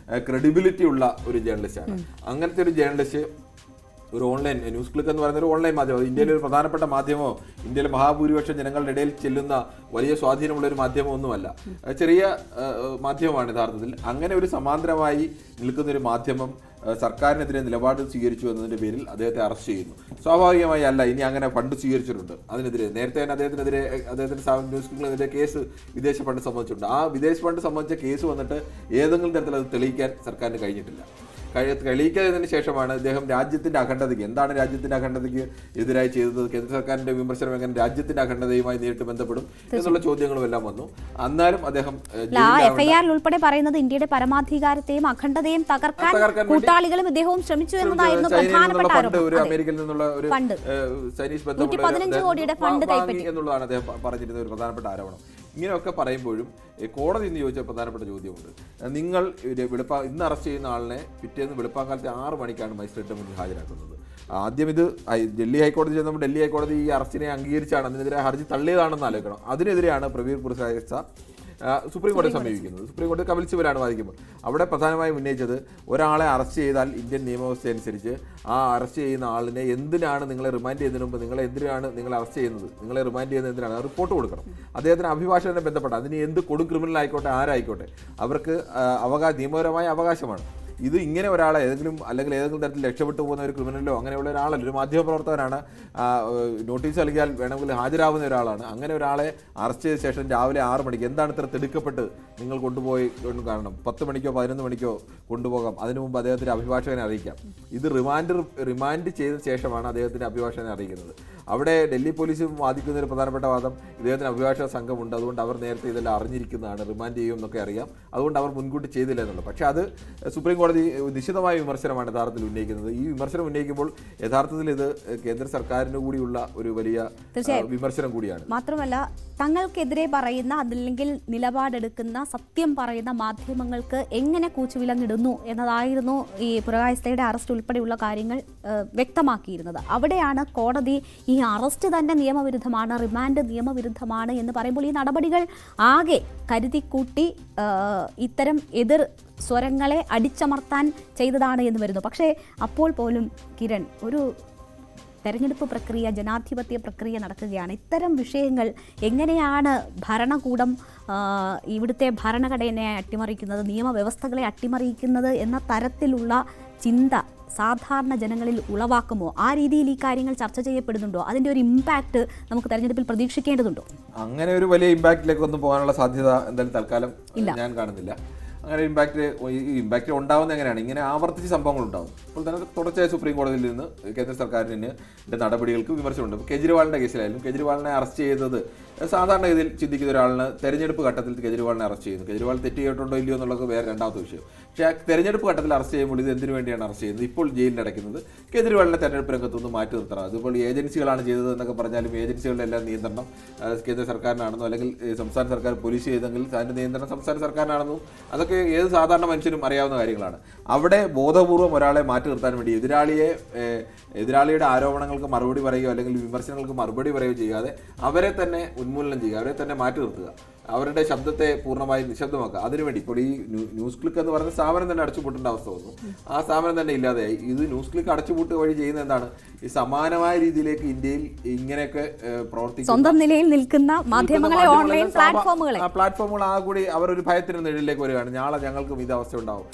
ക്രെഡിബിലിറ്റി ഉള്ള ഒരു ജേർണലിസ്റ്റാണ്. അങ്ങനത്തെ ഒരു ജേർണലിസ്റ്റ് ഒരു ഓൺലൈൻ ന്യൂസ് ക്ലിക്ക് എന്ന് പറയുന്ന ഒരു ഓൺലൈൻ മാധ്യമം, ഇന്ത്യയിലെ ഒരു പ്രധാനപ്പെട്ട മാധ്യമമോ ഇന്ത്യയിലെ മഹാഭൂരിപക്ഷം ജനങ്ങളുടെ ഇടയിൽ ചെല്ലുന്ന വലിയ സ്വാധീനമുള്ള ഒരു മാധ്യമമൊന്നുമല്ല, ചെറിയ മാധ്യമമാണ് യഥാർത്ഥത്തിൽ. അങ്ങനെ ഒരു സമാന്തരമായി നിൽക്കുന്നൊരു മാധ്യമം സർക്കാരിനെതിരെ നിലപാട് സ്വീകരിച്ചു എന്നതിൻ്റെ പേരിൽ അദ്ദേഹത്തെ അറസ്റ്റ് ചെയ്യുന്നു. സ്വാഭാവികമായി അല്ല, ഇനി അങ്ങനെ ഫണ്ട് സ്വീകരിച്ചിട്ടുണ്ട് അതിനെതിരെ നേരത്തെ തന്നെ അദ്ദേഹത്തിൻ്റെ ന്യൂസ് ക്ലിക്കിനെതിരെ കേസ് വിദേശ ഫണ്ട് സംബന്ധിച്ചിട്ടുണ്ട്. ആ വിദേശ ഫണ്ട് സംബന്ധിച്ച കേസ് വന്നിട്ട് ഏതെങ്കിലും തരത്തിൽ അത് തെളിയിക്കാൻ സർക്കാരിന് കഴിഞ്ഞിട്ടില്ല. തെളിയിക്കാതിന് ശേഷമാണ് ഇദ്ദേഹം രാജ്യത്തിന്റെ അഖണ്ഡതയ്ക്ക്, എന്താണ് രാജ്യത്തിന്റെ അഖണ്ഡതയ്ക്ക് എതിരായി ചെയ്തത്, കേന്ദ്ര സർക്കാരിന്റെ വിമർശനം എങ്ങനെ രാജ്യത്തിന്റെ അഖണ്ഡതയുമായി നേരിട്ട് ബന്ധപ്പെടും എന്നുള്ള ചോദ്യങ്ങളും എല്ലാം വന്നു. എന്നാലും അദ്ദേഹം എഫ്ഐആറിൽ ഉൾപ്പെടെ പറയുന്നത് ഇന്ത്യയുടെ പരമാധികാരത്തെയും അഖണ്ഡതയും തകർക്കാൻ കൂട്ടാളികളും ഇദ്ദേഹവും ശ്രമിച്ചു എന്നതായിരുന്നു പ്രധാനപ്പെട്ട ഒരു അമേരിക്കയിൽ നിന്നുള്ള ഒരു ചൈനീസ് ബന്ധം എന്നുള്ളതാണ് അദ്ദേഹം പറഞ്ഞിരുന്ന ഒരു പ്രധാനപ്പെട്ട ആരോപണം. ഇങ്ങനെയൊക്കെ പറയുമ്പോഴും കോടതി എന്ന് ചോദിച്ച പ്രധാനപ്പെട്ട ചോദ്യമുണ്ട്. നിങ്ങൾ ഇന്ന് അറസ്റ്റ് ചെയ്യുന്ന ആളിനെ പിറ്റേന്ന് വെളുപ്പാക്കാലത്തെ 6 മണിക്കാണ് മജിസ്ട്രേറ്റിന് മുന്നിൽ ഹാജരാക്കുന്നത്. ആദ്യം ഇത് ഡൽഹി ഹൈക്കോടതി ചെന്നപ്പോൾ ഡൽഹി ഹൈക്കോടതി ഈ അറസ്റ്റിനെ അംഗീകരിച്ചാണ്, അതിനെതിരെ ഹർജി തള്ളിയതാണെന്ന് ആലോചിക്കണം. അതിനെതിരെയാണ് പ്രവീർ പുരസായസ സുപ്രീം കോടതി സമീപിക്കുന്നത്. സുപ്രീം കോടതി കപിൽ സിബലാണ് വാദിക്കുമ്പോൾ അവിടെ പ്രധാനമായും ഉന്നയിച്ചത്, ഒരാളെ അറസ്റ്റ് ചെയ്താൽ ഇന്ത്യൻ നിയമവ്യവസ്ഥ അനുസരിച്ച് ആ അറസ്റ്റ് ചെയ്യുന്ന ആളിനെ എന്തിനാണ് നിങ്ങളെ റിമാൻഡ് ചെയ്യുന്നതിന് മുമ്പ് നിങ്ങൾ അറസ്റ്റ് ചെയ്യുന്നത്, നിങ്ങളെ റിമാൻഡ് ചെയ്യുന്നത് എന്തിനാണ്, റിപ്പോർട്ട് കൊടുക്കണം. അദ്ദേഹത്തിന് അഭിഭാഷകനെ ബന്ധപ്പെട്ട അതിന് എന്ത് കൊടും ക്രിമിനൽ ആയിക്കോട്ടെ ആരായിക്കോട്ടെ അവർക്ക് നിയമപരമായ അവകാശമാണ്. ഇത് ഇങ്ങനെ ഒരാളെ അല്ലെങ്കിൽ ഏതെങ്കിലും തരത്തിൽ രക്ഷപ്പെട്ടു പോകുന്ന ഒരു ക്രിമിനലോ അങ്ങനെയുള്ള ഒരാളല്ല, ഒരു മാധ്യമപ്രവർത്തകനാണ്, നോട്ടീസ് നൽകിയാൽ വേണമെങ്കിൽ ഹാജരാകുന്ന ഒരാളാണ്. അങ്ങനെ ഒരാളെ അറസ്റ്റ് ചെയ്ത ശേഷം രാവിലെ 6 മണിക്ക് എന്താണ് ഇത്ര തിടുക്കപ്പെട്ട് നിങ്ങൾ കൊണ്ടുപോയി കാരണം 10 മണിക്കോ 11 മണിക്കോ കൊണ്ടുപോകാം, അതിനു മുമ്പ് അദ്ദേഹത്തിന്റെ അഭിഭാഷകനെ അറിയിക്കാം. ഇത് റിമാൻഡ് ചെയ്ത ശേഷമാണ് അദ്ദേഹത്തിന്റെ അഭിഭാഷകനെ അറിയിക്കുന്നത്. അവിടെ ഡൽഹി പോലീസ് വാദിക്കുന്ന ഒരു പ്രധാനപ്പെട്ട വാദം, ഇദ്ദേഹത്തിന് അഭിഭാഷക സംഘമുണ്ട്, അതുകൊണ്ട് അവർ നേരത്തെ ഇതെല്ലാം അറിഞ്ഞിരിക്കുന്നതാണ്, റിമാൻഡ് ചെയ്യും എന്നൊക്കെ അറിയാം, അതുകൊണ്ട് അവർ മുൻകൂട്ടി ചെയ്തില്ല എന്നുള്ളത്. പക്ഷേ അത് സുപ്രീം കോടതി നിശ്ചിതമായ വിമർശനമാണ് യഥാർത്ഥത്തിൽ ഉന്നയിക്കുന്നത്. ഈ വിമർശനം ഉന്നയിക്കുമ്പോൾ യഥാർത്ഥത്തിൽ ഇത് കേന്ദ്ര സർക്കാരിന് കൂടിയുള്ള ഒരു വലിയ വിമർശനം കൂടിയാണ്. മാത്രമല്ല തങ്ങൾക്കെതിരെ പറയുന്ന അതല്ലെങ്കിൽ നിലപാടെടുക്കുന്ന സത്യം പറയുന്ന മാധ്യമങ്ങൾക്ക് എങ്ങനെ കൂച്ചുവിലങ്ങിടുന്നു എന്നതായിരുന്നു ഈ പുരകായസ്ഥയുടെ അറസ്റ്റ് ഉൾപ്പെടെയുള്ള കാര്യങ്ങൾ വ്യക്തമാക്കിയിരുന്നത്. അവിടെയാണ് കോടതി ഈ അറസ്റ്റ് തന്നെ നിയമവിരുദ്ധമാണ്, റിമാൻഡ് നിയമവിരുദ്ധമാണ് എന്ന് പറയുമ്പോൾ ഈ നടപടികൾ ആകെ കരുതിക്കൂട്ടി ഇത്തരം എതിർ സ്വരങ്ങളെ അടിച്ചമർത്താൻ ചെയ്തതാണ് എന്ന് വരുന്നു. പക്ഷേ അപ്പോൾ പോലും കിരൺ, ഒരു തെരഞ്ഞെടുപ്പ് പ്രക്രിയ, ജനാധിപത്യ പ്രക്രിയ നടക്കുകയാണ്. ഇത്തരം വിഷയങ്ങൾ എങ്ങനെയാണ് ഭരണകൂടം ഇവിടുത്തെ ഭരണഘടനയെ അട്ടിമറിക്കുന്നത്, നിയമവ്യവസ്ഥകളെ അട്ടിമറിക്കുന്നത് എന്ന തരത്തിലുള്ള ചിന്ത സാധാരണ ജനങ്ങളിൽ ഉളവാക്കുമോ? ആ രീതിയിൽ ഈ കാര്യങ്ങൾ ചർച്ച ചെയ്യപ്പെടുന്നുണ്ടോ? അതിൻ്റെ ഒരു ഇമ്പാക്റ്റ് നമുക്ക് തെരഞ്ഞെടുപ്പിൽ പ്രതീക്ഷിക്കേണ്ടതുണ്ടോ? അങ്ങനെ ഒരു വലിയ ഇമ്പാക്റ്റിലേക്കൊന്നും പോകാനുള്ള സാധ്യത എന്തായാലും തൽക്കാലം ഞാൻ കാണുന്നില്ല. അങ്ങനെ ഇമ്പാക്റ്റ് ഉണ്ടാവുന്ന എങ്ങനെയാണ്? ഇങ്ങനെ ആവർത്തിച്ച് സംഭവങ്ങൾ ഉണ്ടാവും. അപ്പോൾ തന്നെ തുടർച്ചയായ സുപ്രീം കോടതിയിൽ നിന്ന് കേന്ദ്ര സർക്കാരിന് നടപടികൾക്ക് വിമർശനമുണ്ട്. ഇപ്പോൾ കേജ്രിവാളിൻ്റെ കേസിലായാലും കേജ്രിവാളിനെ അറസ്റ്റ് ചെയ്തത് സാധാരണ ഇതിൽ ചിന്തിക്കുന്ന ഒരാളിന് തെരഞ്ഞെടുപ്പ് ഘട്ടത്തിൽ കേജ്രിവാളിനെ അറസ്റ്റ് ചെയ്യുന്നു. കേജ്രിവാൾ തെറ്റ് ചെയ്തിട്ടുണ്ടോ ഇല്ലയോ എന്നുള്ളത് വേറെ രണ്ടാമത്തെ വിഷയം. പക്ഷേ തെരഞ്ഞെടുപ്പ് ഘട്ടത്തിൽ അറസ്റ്റ് ചെയ്യുമ്പോൾ ഇത് എന്തിനു വേണ്ടിയാണ് അറസ്റ്റ് ചെയ്യുന്നത്? ഇപ്പോൾ ജയിലിൽ അടയ്ക്കുന്നത് കേജ്രിവാളിനെ തെരഞ്ഞെടുപ്പ് രംഗത്തുനിന്ന് മാറ്റി നിർത്തണം. അതിപ്പോൾ ഏജൻസികളാണ് ചെയ്തത് എന്നൊക്കെ പറഞ്ഞാലും ഏജൻസികളുടെ എല്ലാം നിയന്ത്രണം കേന്ദ്ര സർക്കാരിനാണെന്നോ അല്ലെങ്കിൽ സംസ്ഥാന സർക്കാർ പോലീസ് ചെയ്തെങ്കിൽ അതിൻ്റെ നിയന്ത്രണം സംസ്ഥാന സർക്കാരിനാണെന്നും അതൊക്കെ ഏത് സാധാരണ മനുഷ്യനും അറിയാവുന്ന കാര്യങ്ങളാണ്. അവിടെ ബോധപൂർവം ഒരാളെ മാറ്റി നിർത്താൻ വേണ്ടി എതിരാളിയുടെ ആരോപണങ്ങൾക്ക് മറുപടി പറയുകയോ അല്ലെങ്കിൽ വിമർശനങ്ങൾക്ക് മറുപടി പറയുകയോ ചെയ്യാതെ അവരെ തന്നെ ഉന്മൂലനം ചെയ്യുക, അവരെ തന്നെ മാറ്റി നിർത്തുക, അവരുടെ ശബ്ദത്തെ പൂർണ്ണമായി നിശബ്ദമാക്കുക. അതിനുവേണ്ടി ഇപ്പോൾ ഈ ന്യൂസ് ക്ലിക്ക് എന്ന് പറയുന്ന സ്ഥാപനം തന്നെ അടച്ചുപൂട്ടേണ്ട അവസ്ഥ വന്നു. ആ സ്ഥാപനം തന്നെ ഇല്ലാതെയായി. ഇത് ന്യൂസ് ക്ലിക്ക് അടച്ചുപൂട്ട് വഴി ചെയ്യുന്ന എന്താണ്? ഈ സമാനമായ രീതിയിലേക്ക് ഇന്ത്യയിൽ ഇങ്ങനെയൊക്കെ പ്രവർത്തിക്കുന്ന സ്വന്തം നിലയിൽ നിൽക്കുന്ന മാധ്യമങ്ങളെ, ഓൺലൈൻ പ്ലാറ്റ്ഫോമുകൾ ആ കൂടി അവർ ഒരു ഭയത്തിന് നിഴലിലേക്ക് വരികയാണ്. നാളെ ഞങ്ങൾക്കും ഇത് അവസ്ഥ ഉണ്ടാവും.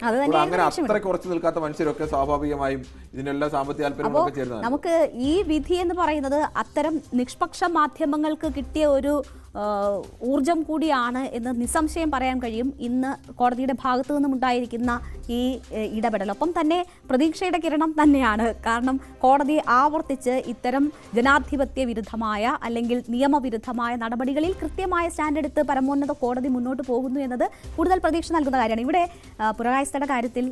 അങ്ങനെ അത്ര കുറച്ച് നിൽക്കാത്ത മനുഷ്യരൊക്കെ സ്വാഭാവികമായും ഇതിനെല്ലാം സാമ്പത്തിക താല്പര്യമൊക്കെ ചേരുന്നത്. നമുക്ക് ഈ വിധി എന്ന് പറയുന്നത് അത്തരം നിഷ്പക്ഷ മാധ്യമങ്ങൾക്ക് കിട്ടിയ ഒരു ഊർജം കൂടിയാണ് എന്ന് നിസ്സംശയം പറയാൻ കഴിയും ഇന്ന് കോടതിയുടെ ഭാഗത്തു നിന്നും ഉണ്ടായിരിക്കുന്ന ഈ ഇടപെടൽ. ഒപ്പം തന്നെ പ്രതീക്ഷയുടെ കിരണം തന്നെയാണ്. കാരണം കോടതി ആവർത്തിച്ച് ഇത്തരം ജനാധിപത്യ വിരുദ്ധമായ അല്ലെങ്കിൽ നിയമവിരുദ്ധമായ നടപടികളിൽ കൃത്യമായ സ്റ്റാൻഡ് എടുത്ത് പരമോന്നത കോടതി മുന്നോട്ട് പോകുന്നു എന്നത് കൂടുതൽ പ്രതീക്ഷ നൽകുന്ന കാര്യമാണ്. ഇവിടെ പുരകായസ്ഥയുടെ കാര്യത്തിൽ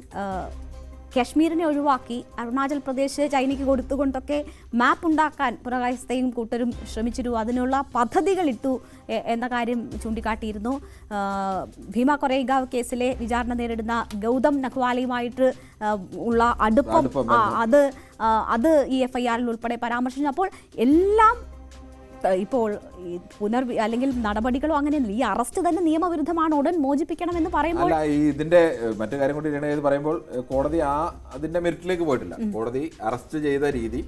കശ്മീരിനെ ഒഴിവാക്കി അരുണാചൽ പ്രദേശ് ചൈനയ്ക്ക് കൊടുത്തുകൊണ്ടൊക്കെ മാപ്പ് ഉണ്ടാക്കാൻ പുരകായസ്ഥയും കൂട്ടരും ശ്രമിച്ചിരുന്നു. അതിനുള്ള പദ്ധതികളിട്ടു എന്ന കാര്യം ചൂണ്ടിക്കാട്ടിയിരുന്നു. ഭീമ കൊറേഗാവ് കേസിലെ വിചാരണ നേരിടുന്ന ഗൗതം നഖ്വാലയുമായിട്ട് ഉള്ള അടുപ്പം അത് ഈ എഫ്ഐആറിൽ ഉൾപ്പെടെ പരാമർശിച്ചു. അപ്പോൾ എല്ലാം ഇപ്പോൾ അല്ലെങ്കിൽ നടപടികളോ അങ്ങനെയല്ല. ഈ അറസ്റ്റ് തന്നെ നിയമവിരുദ്ധമാണ്, ഉടൻ മോചിപ്പിക്കണമെന്ന് പറയുമ്പോൾ ഇതിന്റെ മറ്റു കാര്യം കൊണ്ട് പറയുമ്പോൾ കോടതി അതിന്റെ മെറിറ്റിലേക്ക് പോയിട്ടില്ല. കോടതി അറസ്റ്റ് ചെയ്ത രീതി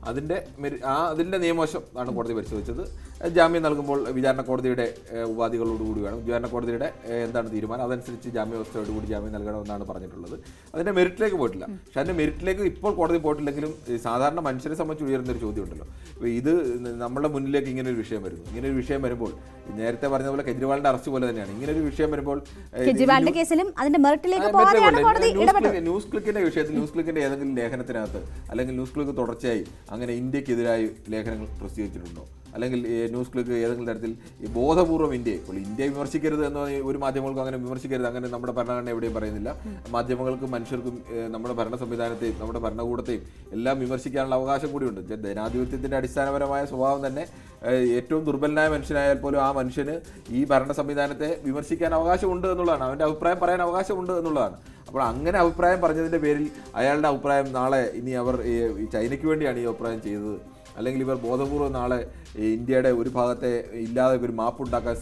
അതിന്റെ നിയമവശം ആണ് കോടതി പരിശോധിച്ചത്. ജാമ്യം നൽകുമ്പോൾ വിചാരണ കോടതിയുടെ ഉപാധികളോടുകൂടി വേണം, വിചാരണ കോടതിയുടെ എന്താണ് തീരുമാനം അതനുസരിച്ച് ജാമ്യ വ്യവസ്ഥയോടുകൂടി ജാമ്യം നൽകണമെന്നാണ് പറഞ്ഞിട്ടുള്ളത്. അതിന്റെ മെറിറ്റിലേക്ക് പോയിട്ടില്ല. പക്ഷെ അതിന്റെ മെറിറ്റിലേക്ക് ഇപ്പോൾ കോടതി പോയിട്ടില്ലെങ്കിലും സാധാരണ മനുഷ്യരെ സംബന്ധിച്ച് ഉയരുന്നൊരു ചോദ്യം ഉണ്ടല്ലോ. ഇത് നമ്മുടെ മുന്നിലേക്ക് മുന്നിലേക്ക് ഇങ്ങനെ ഒരു വിഷയം വരുന്നു. ഇങ്ങനെ ഒരു വിഷയം വരുമ്പോൾ നേരത്തെ പറഞ്ഞ പോലെ കെജ്രിവാളിന്റെ അറസ്റ്റ് പോലെ തന്നെയാണ് ഇങ്ങനെ ഒരു വിഷയം വരുമ്പോൾ കെജ്രിവാളിന്റെ കേസിലും അതിന്റെ മെറിറ്റിലേക്ക് പോകാതെയാണ് കോടതി ഇടപെട്ടത്. ന്യൂസ് ക്ലിക്കിന്റെ വിഷയത്തിൽ ന്യൂസ് ക്ലിക്കിന്റെ ഏതെങ്കിലും ലേഖനത്തിനകത്ത് അല്ലെങ്കിൽ ന്യൂസ് ക്ലിക്ക് തുടർച്ചയായി അങ്ങനെ ഇന്ത്യക്കെതിരായി ലേഖനങ്ങൾ പ്രസിദ്ധീകരിച്ചിട്ടുണ്ടോ? അല്ലെങ്കിൽ ന്യൂസ് ക്ലിക്ക് ഏതെങ്കിലും തരത്തിൽ ബോധപൂർവ്വം ഇന്ത്യയെ വിമർശിക്കരുത് എന്ന് ഒരു മാധ്യമങ്ങൾക്കും അങ്ങനെ വിമർശിക്കരുത്, അങ്ങനെ നമ്മുടെ ഭരണഘടന എവിടെയും പറയുന്നില്ല. മാധ്യമങ്ങൾക്കും മനുഷ്യർക്കും നമ്മുടെ ഭരണ സംവിധാനത്തെയും നമ്മുടെ ഭരണകൂടത്തെയും എല്ലാം വിമർശിക്കാനുള്ള അവകാശം കൂടിയുണ്ട്. ജനാധിപത്യത്തിന്റെ അടിസ്ഥാനപരമായ സ്വഭാവം തന്നെ ഏറ്റവും ദുർബലനായ മനുഷ്യനായാൽ പോലും ആ മനുഷ്യന് ഈ ഭരണ സംവിധാനത്തെ വിമർശിക്കാൻ അവകാശമുണ്ട് എന്നുള്ളതാണ്, അവൻ്റെ അഭിപ്രായം പറയാൻ അവകാശമുണ്ട് എന്നുള്ളതാണ്. അപ്പോൾ അങ്ങനെ അഭിപ്രായം പറഞ്ഞതിൻ്റെ പേരിൽ അയാളുടെ അഭിപ്രായം നാളെ ഇനി അവർ ചൈനയ്ക്ക് വേണ്ടിയാണ് ഈ അഭിപ്രായം ചെയ്തത്, അല്ലെങ്കിൽ ഇവർ ബോധപൂർവ്വം നാളെ ഇന്ത്യയുടെ ഒരു ഭാഗത്തെ ഇല്ലാതെ ഒരു മാപ്പ് ഉണ്ടാക്കാൻ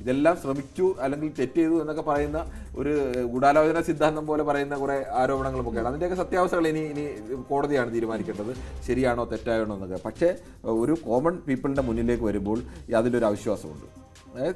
ഇതെല്ലാം ശ്രമിച്ചു അല്ലെങ്കിൽ തെറ്റ് ചെയ്തു എന്നൊക്കെ പറയുന്ന ഒരു ഗൂഢാലോചന സിദ്ധാന്തം പോലെ പറയുന്ന കുറേ ആരോപണങ്ങളുമൊക്കെയാണ്. അതിൻ്റെയൊക്കെ സത്യാവസ്ഥകൾ ഇനി കോടതിയാണ് തീരുമാനിക്കേണ്ടത്, ശരിയാണോ തെറ്റാണോ എന്നൊക്കെ. പക്ഷേ ഒരു കോമൺ പീപ്പിളിൻ്റെ മുന്നിലേക്ക് വരുമ്പോൾ അതിലൊരു അവിശ്വാസമുണ്ട്.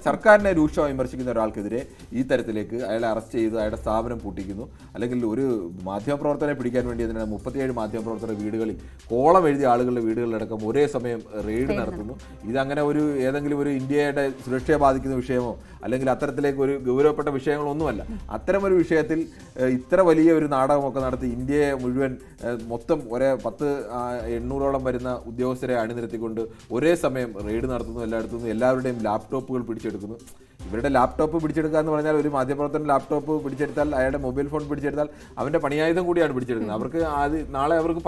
സർക്കാരിനെ രൂക്ഷമായി വിമർശിക്കുന്ന ഒരാൾക്കെതിരെ ഈ തരത്തിലേക്ക് അയാളെ അറസ്റ്റ് ചെയ്ത് അയാളുടെ സ്ഥാപനം പൂട്ടിക്കുന്നു, അല്ലെങ്കിൽ ഒരു മാധ്യമപ്രവർത്തകനെ പിടിക്കാൻ വേണ്ടി അതിന് 37 മാധ്യമപ്രവർത്തകരുടെ വീടുകളിൽ കോളം എഴുതിയ ആളുകളുടെ വീടുകളിലടക്കം ഒരേ സമയം റെയ്ഡ് നടത്തുന്നു. ഇതങ്ങനെ ഏതെങ്കിലും ഒരു ഇന്ത്യയുടെ സുരക്ഷയെ ബാധിക്കുന്ന വിഷയമോ അല്ലെങ്കിൽ അത്തരത്തിലേക്ക് ഒരു ഗൗരവപ്പെട്ട വിഷയങ്ങളൊന്നുമല്ല. അത്തരമൊരു വിഷയത്തിൽ ഇത്ര വലിയ ഒരു നാടകമൊക്കെ നടത്തി ഇന്ത്യയെ മുഴുവൻ മൊത്തം 800ഓളം വരുന്ന ഉദ്യോഗസ്ഥരെ അണിനിരത്തിക്കൊണ്ട് ഒരേ സമയം റെയ്ഡ് നടത്തുന്നു, എല്ലാവരുടെയും ലാപ്ടോപ്പുകൾ പിടിച്ചെടുക്കുന്നു. ഇവരുടെ ലാപ്ടോപ്പ് പിടിച്ചെടുക്കുക എന്ന് പറഞ്ഞാൽ ഒരു മാധ്യമപ്രവർത്തകൻ ലാപ്ടോപ്പ് പിടിച്ചെടുത്താൽ അയാളുടെ മൊബൈൽ ഫോൺ പിടിച്ചെടുത്താൽ അവൻ്റെ പണിയായുധം കൂടിയാണ് പിടിച്ചെടുക്കുന്നത്. അവർക്ക് നാളെ അവർക്ക്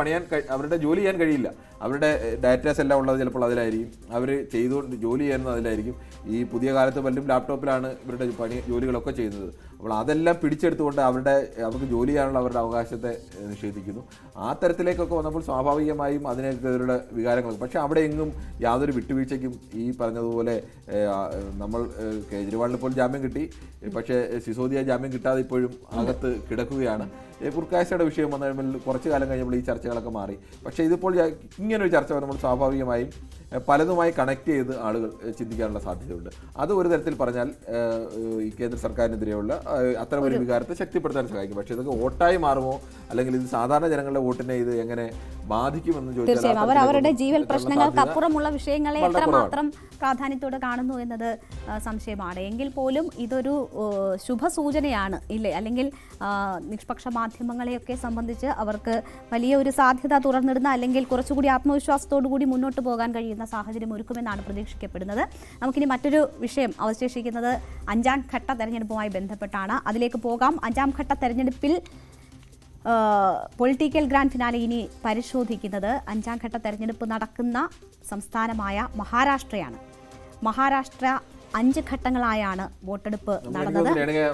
അവരുടെ ജോലി ചെയ്യാൻ കഴിയില്ല. അവരുടെ ഡാറ്റാസ് എല്ലാം ഉള്ളത് ചിലപ്പോൾ അതിലായിരിക്കും, അവർ ജോലി ചെയ്യുന്നത് അതിലായിരിക്കും. ഈ പുതിയ കാലത്ത് പലരും ലാപ്ടോപ്പിലാണ് ഇവരുടെ ജോലികളൊക്കെ ചെയ്യുന്നത്. അപ്പോൾ അതെല്ലാം പിടിച്ചെടുത്തുകൊണ്ട് അവർക്ക് ജോലി ചെയ്യാനുള്ള അവരുടെ അവകാശത്തെ നിഷേധിക്കുന്നു. ആ തരത്തിലേക്കൊക്കെ വന്നപ്പോൾ സ്വാഭാവികമായും അതിനെതിരെ വികാരങ്ങൾ. പക്ഷേ അവിടെ എങ്ങും യാതൊരു വിട്ടുവീഴ്ചയ്ക്കും ഈ പറഞ്ഞതുപോലെ നമ്മൾ കേജ്രിവാളിന് ഇപ്പോൾ ജാമ്യം കിട്ടി, പക്ഷേ സിസോദിയ ജാമ്യം കിട്ടാതെ ഇപ്പോഴും അകത്ത് കിടക്കുകയാണ്. പുർക്കാശയുടെ വിഷയം വന്ന കുറച്ച് കാലം കഴിഞ്ഞപ്പോൾ ഈ ചർച്ചകളൊക്കെ മാറി. പക്ഷേ ഇതിപ്പോൾ ഇങ്ങനൊരു ചർച്ച വരുമ്പോൾ സ്വാഭാവികമായും പലതുമായി കണക്ട് ചെയ്ത് ആളുകൾ ചിന്തിക്കാനുള്ള സാധ്യതയുണ്ട്. അത് ഒരു തരത്തിൽ പറഞ്ഞാൽ ഈ കേന്ദ്ര സർക്കാരിനെതിരെയുള്ള അത്തരമൊരു വികാരത്തെ ശക്തിപ്പെടുത്താൻ സഹായിക്കും. പക്ഷേ ഇതൊക്കെ വോട്ടായി മാറുമോ, അല്ലെങ്കിൽ ഇത് സാധാരണ ജനങ്ങളുടെ വോട്ടിനെ ഇത് എങ്ങനെ ബാധിക്കുമെന്ന് ചോദിച്ചാൽ അവർ അവരുടെ ജീവൽ പ്രശ്നങ്ങൾക്ക് അപ്പുറമുള്ള വിഷയങ്ങളെ എത്രമാത്രം പ്രാധാന്യത്തോടെ കാണുന്നു എന്നത് സംശയമാണ്. എങ്കിൽ പോലും ഇതൊരു ശുഭസൂചനയാണ് ഇല്ലേ? അല്ലെങ്കിൽ നിഷ്പക്ഷ മാധ്യമങ്ങളെയൊക്കെ സംബന്ധിച്ച് അവർക്ക് വലിയ ഒരു സാധ്യത തുറന്നിടുന്ന, അല്ലെങ്കിൽ കുറച്ചുകൂടി ആത്മവിശ്വാസത്തോടു കൂടി മുന്നോട്ട് പോകാൻ കഴിയുന്ന സാഹചര്യം ഒരുക്കുമെന്നാണ് പ്രതീക്ഷിക്കപ്പെടുന്നത്. നമുക്കിനി മറ്റൊരു വിഷയം അവശേഷിക്കുന്നത് 5ാം ഘട്ട തെരഞ്ഞെടുപ്പുമായി ബന്ധപ്പെട്ടാണ്. അതിലേക്ക് പോകാം. 5ാം ഘട്ട തെരഞ്ഞെടുപ്പിൽ പൊളിറ്റിക്കൽ ഗ്രാൻഡ് ഫിനാലെ ഇനി പരിശോധിക്കുന്നത് 5ാം ഘട്ട തെരഞ്ഞെടുപ്പ് നടക്കുന്ന സംസ്ഥാനമായ മഹാരാഷ്ട്രയാണ്. മഹാരാഷ്ട്ര 5 ഘട്ടങ്ങളായാണ് വോട്ടെടുപ്പ് നടന്നത്.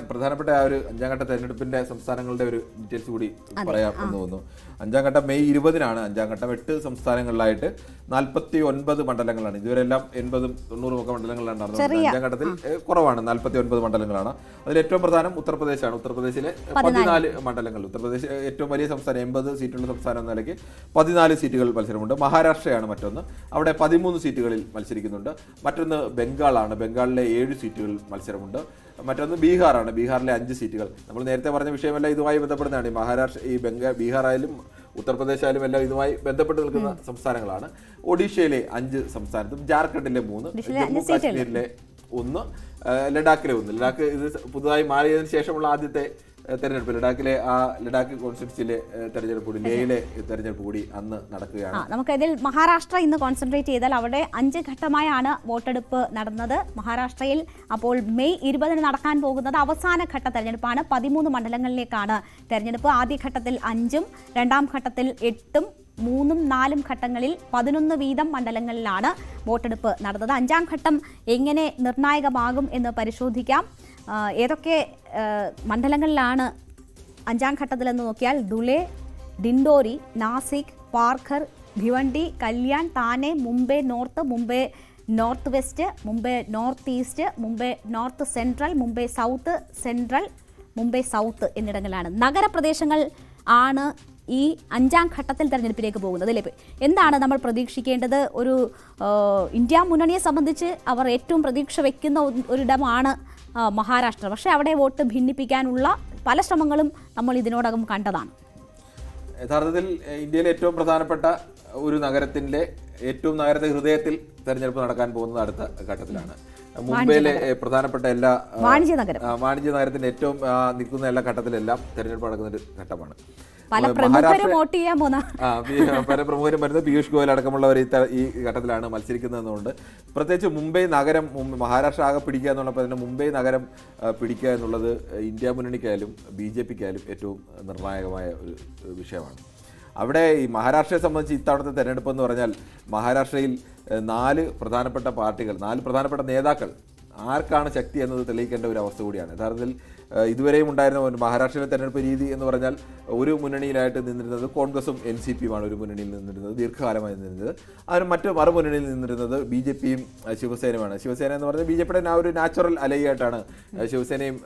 പ്രധാനപ്പെട്ട ആ ഒരു 5ാം ഘട്ട തെരഞ്ഞെടുപ്പിന്റെ സംസ്ഥാനങ്ങളുടെ ഒരു ഡീറ്റെയിൽസ് കൂടി പറയാം എന്ന് തോന്നുന്നു. 5ാം ഘട്ടം മെയ് 20-നാണ്. 5ാം ഘട്ടം 8 സംസ്ഥാനങ്ങളിലായിട്ട് 49 മണ്ഡലങ്ങളാണ്. ഇതുവരെ എല്ലാം 80-90 ഒക്കെ മണ്ഡലങ്ങളിലാണ് നടന്നത്. 5ാം ഘട്ടത്തിൽ കുറവാണ്, 49 മണ്ഡലങ്ങളാണ്. അതിൽ ഏറ്റവും പ്രധാനം ഉത്തർപ്രദേശാണ്. ഉത്തർപ്രദേശിലെ 14 മണ്ഡലങ്ങൾ. ഉത്തർപ്രദേശ് ഏറ്റവും വലിയ സംസ്ഥാനം, 80 സീറ്റുള്ള സംസ്ഥാനം എന്ന നിലയ്ക്ക് 14 സീറ്റുകൾ മത്സരമുണ്ട്. മഹാരാഷ്ട്രയാണ് മറ്റൊന്ന്, അവിടെ 13 സീറ്റുകളിൽ മത്സരിക്കുന്നുണ്ട്. മറ്റൊന്ന് ബംഗാളാണ്. ബംഗാളിലെ 7 സീറ്റുകൾ മത്സരമുണ്ട്. മറ്റൊന്ന് ബീഹാറാണ്. ബീഹാറിലെ 5 സീറ്റുകൾ. നമ്മൾ നേരത്തെ പറഞ്ഞ വിഷയമെല്ലാം ഇതുമായി ബന്ധപ്പെടുന്നതാണ്. ഈ ബീഹാറായാലും ഉത്തർപ്രദേശായാലും എല്ലാം ഇതുമായി ബന്ധപ്പെട്ട് നിൽക്കുന്ന സംസ്ഥാനങ്ങളാണ്. ഒഡീഷയിലെ 5 സംസ്ഥാനത്തും, ജാർഖണ്ഡിലെ 3, ജമ്മു കാശ്മീരിലെ 1, ലഡാക്കിലെ 1. ലഡാക്ക് ഇത് പുതുതായി മാറിയതിനു ശേഷമുള്ള ആദ്യത്തെ തെരഞ്ഞെടുപ്പ്. ലഡാക്ക് കോൺസ്റ്റിറ്റ്യൂൻസിയിലെ തെരഞ്ഞെടുപ്പ് കൂടി, ലേയിലെ തെരഞ്ഞെടുപ്പ് കൂടി അന്ന് നടക്കുകയാണ്. നമുക്കതിൽ മഹാരാഷ്ട്ര ഇന്ന് കോൺസെൻട്രേറ്റ് ചെയ്താൽ അവിടെ 5 ഘട്ടമായാണ് വോട്ടെടുപ്പ് നടന്നത്. മഹാരാഷ്ട്രയിൽ അപ്പോൾ മെയ് 20-ന് നടക്കാൻ പോകുന്നത് അവസാന ഘട്ട തെരഞ്ഞെടുപ്പാണ്. 13 മണ്ഡലങ്ങളിലേക്കാണ് തെരഞ്ഞെടുപ്പ്. ആദ്യഘട്ടത്തിൽ 5-ഉം 2ാം ഘട്ടത്തിൽ 8-ഉം 3-ഉം 4-ഉം ഘട്ടങ്ങളിൽ 11 വീതം മണ്ഡലങ്ങളിലാണ് വോട്ടെടുപ്പ് നടന്നത്. 5ാം ഘട്ടം എങ്ങനെ നിർണായകമാകും എന്ന് പരിശോധിക്കാം. ഏതൊക്കെ മണ്ഡലങ്ങളിലാണ് 5ാം ഘട്ടത്തിലെന്ന് നോക്കിയാൽ Dhule, Dindori, Nashik, Palghar, Bhiwandi, Kalyan, Thane, Mumbai North, Mumbai North West, Mumbai North East, Mumbai North Central, Mumbai South Central, Mumbai South എന്നിടങ്ങളിലാണ്. നഗരപ്രദേശങ്ങൾ ആണ് ഈ 5ാം ഘട്ടത്തിൽ തെരഞ്ഞെടുപ്പിലേക്ക് പോകുന്നത് അല്ലേ? എന്താണ് നമ്മൾ പ്രതീക്ഷിക്കേണ്ടത്? ഒരു ഇന്ത്യ മുന്നണിയെ സംബന്ധിച്ച് അവർ ഏറ്റവും പ്രതീക്ഷ വയ്ക്കുന്ന ഒരിടമാണ് മഹാരാഷ്ട്ര. പക്ഷേ അവിടെ വോട്ട് ഭിന്നിപ്പിക്കാനുള്ള പല ശ്രമങ്ങളും നമ്മൾ ഇതിനോടകം കണ്ടതാണ്. യഥാർത്ഥത്തിൽ ഇന്ത്യയിലെ ഏറ്റവും പ്രധാനപ്പെട്ട ഒരു നഗരത്തെ ഹൃദയത്തിൽ തെരഞ്ഞെടുപ്പ് നടക്കാൻ പോകുന്നത് അടുത്ത ഘട്ടത്തിലാണ്. മുംബൈയിലെ പ്രധാനപ്പെട്ട എല്ലാ വാണിജ്യ നഗരത്തിന്റെ ഏറ്റവും നിൽക്കുന്ന എല്ലാ ഘട്ടത്തിലെല്ലാം തെരഞ്ഞെടുപ്പ് നടക്കുന്ന ഒരു ഘട്ടമാണ്. പല പ്രമുഖരും വരുന്ന പീയൂഷ് ഗോയൽ അടക്കമുള്ളവർ ഈ ഘട്ടത്തിലാണ് മത്സരിക്കുന്നതെന്നുകൊണ്ട് പ്രത്യേകിച്ച് മുംബൈ നഗരം മഹാരാഷ്ട്ര ആകെ പിടിക്കുക എന്നുള്ളപ്പോൾ തന്നെ മുംബൈ നഗരം പിടിക്കുക എന്നുള്ളത് ഇന്ത്യ മുന്നണിക്കായാലും BJPക്കായാലും ഏറ്റവും നിർണായകമായ ഒരു വിഷയമാണ്. അവിടെ ഈ മഹാരാഷ്ട്രയെ സംബന്ധിച്ച് ഇത്തവണത്തെ തെരഞ്ഞെടുപ്പ് എന്ന് പറഞ്ഞാൽ മഹാരാഷ്ട്രയിൽ 4 പ്രധാനപ്പെട്ട നേതാക്കൾ ആർക്കാണ് ശക്തി എന്നത് തെളിയിക്കേണ്ട ഒരു അവസ്ഥ കൂടിയാണ്. യഥാർത്ഥത്തിൽ ഇതുവരെയും ഉണ്ടായിരുന്ന ഒരു മഹാരാഷ്ട്രയിലെ തെരഞ്ഞെടുപ്പ് രീതി എന്ന് പറഞ്ഞാൽ ഒരു മുന്നണിയിലായിട്ട് നിന്നിരുന്നത് കോൺഗ്രസും NCPയുമാണ് ഒരു മുന്നണിയിൽ നിന്നിരുന്നത്, ദീർഘകാലമായി നിന്നിരുന്നത്. അതിന് മറുമുന്നണിയിൽ നിന്നിരുന്നത് BJPയും ശിവസേനയുമാണ്. ശിവസേന എന്ന് പറഞ്ഞാൽ BJPയുടെ ഒരു നാച്ചുറൽ അലയായിട്ടാണ് ശിവസേനയും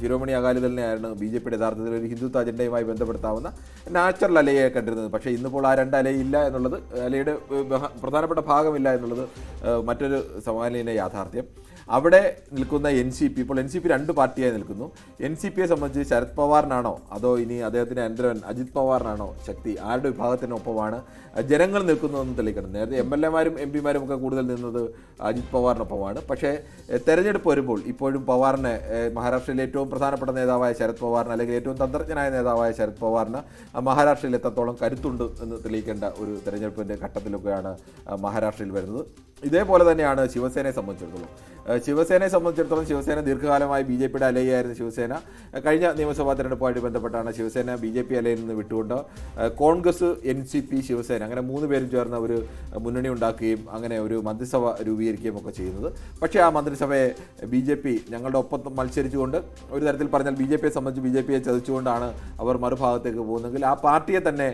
ശിരോമണി അകാലിദളിനെയാണ് BJPയുടെ യഥാർത്ഥത്തിൽ ഒരു ഹിന്ദുത്വ അജണ്ടയുമായി ബന്ധപ്പെടുത്താവുന്ന നാച്ചുറൽ അലയെ കണ്ടിരുന്നത്. പക്ഷേ ഇന്നിപ്പോൾ ആ 2 അലയില്ല എന്നുള്ളത്, അലയുടെ പ്രധാനപ്പെട്ട ഭാഗമില്ല എന്നുള്ളത് മറ്റൊരു സമാനീയ യാഥാർത്ഥ്യം. അവിടെ നിൽക്കുന്ന NCP, ഇപ്പോൾ NCP 2 പാർട്ടിയായി നിൽക്കുന്നു. NCPയെ സംബന്ധിച്ച് ശരത് പവാറിനാണോ അതോ ഇനി അദ്ദേഹത്തിൻ്റെ അനന്തരവൻ അജിത് പവാറിനാണോ ശക്തി, ആരുടെ വിഭാഗത്തിനൊപ്പമാണ് ജനങ്ങൾ നിൽക്കുന്നതെന്ന് തെളിയിക്കണം. നേരത്തെ MLAമാരും MP മാരും ഒക്കെ കൂടുതൽ നിന്നത് അജിത് പവാറിനൊപ്പമാണ്. പക്ഷേ തെരഞ്ഞെടുപ്പ് വരുമ്പോൾ ഇപ്പോഴും പവാറിന്, മഹാരാഷ്ട്രയിലെ ഏറ്റവും പ്രധാനപ്പെട്ട നേതാവായ ശരത് പവാറിന്, അല്ലെങ്കിൽ ഏറ്റവും തന്ത്രജ്ഞനായ നേതാവായ ശരത് പവാറിന് മഹാരാഷ്ട്രയിൽ എത്രത്തോളം കരുത്തുണ്ട് എന്ന് തെളിയിക്കേണ്ട ഒരു തെരഞ്ഞെടുപ്പിൻ്റെ ഘട്ടത്തിലൊക്കെയാണ് മഹാരാഷ്ട്രയിൽ വരുന്നത്. ഇതേപോലെ തന്നെയാണ് ശിവസേനയെ സംബന്ധിച്ചിടത്തോളം. ശിവസേന ദീർഘകാലമായി BJPയുടെ അലയായിരുന്ന ശിവസേന കഴിഞ്ഞ നിയമസഭാ തെരഞ്ഞെടുപ്പുമായിട്ട് ബന്ധപ്പെട്ടാണ് ശിവസേന BJP അലയിൽ നിന്ന് വിട്ടുകൊണ്ട് കോൺഗ്രസ്, NCP, ശിവസേന അങ്ങനെ 3 പേരും ചേർന്ന ഒരു മുന്നണി ഉണ്ടാക്കുകയും അങ്ങനെ ഒരു മന്ത്രിസഭ രൂപീകരിക്കുകയും ഒക്കെ ചെയ്യുന്നത്. പക്ഷേ ആ മന്ത്രിസഭയെ BJP ഞങ്ങളുടെ ഒപ്പം മത്സരിച്ചുകൊണ്ട്, ഒരു തരത്തിൽ പറഞ്ഞാൽ BJPയെ സംബന്ധിച്ച് BJPയെ ചതിച്ചുകൊണ്ടാണ് അവർ മറുഭാഗത്തേക്ക് പോകുന്നതെങ്കിൽ ആ പാർട്ടിയെ തന്നെ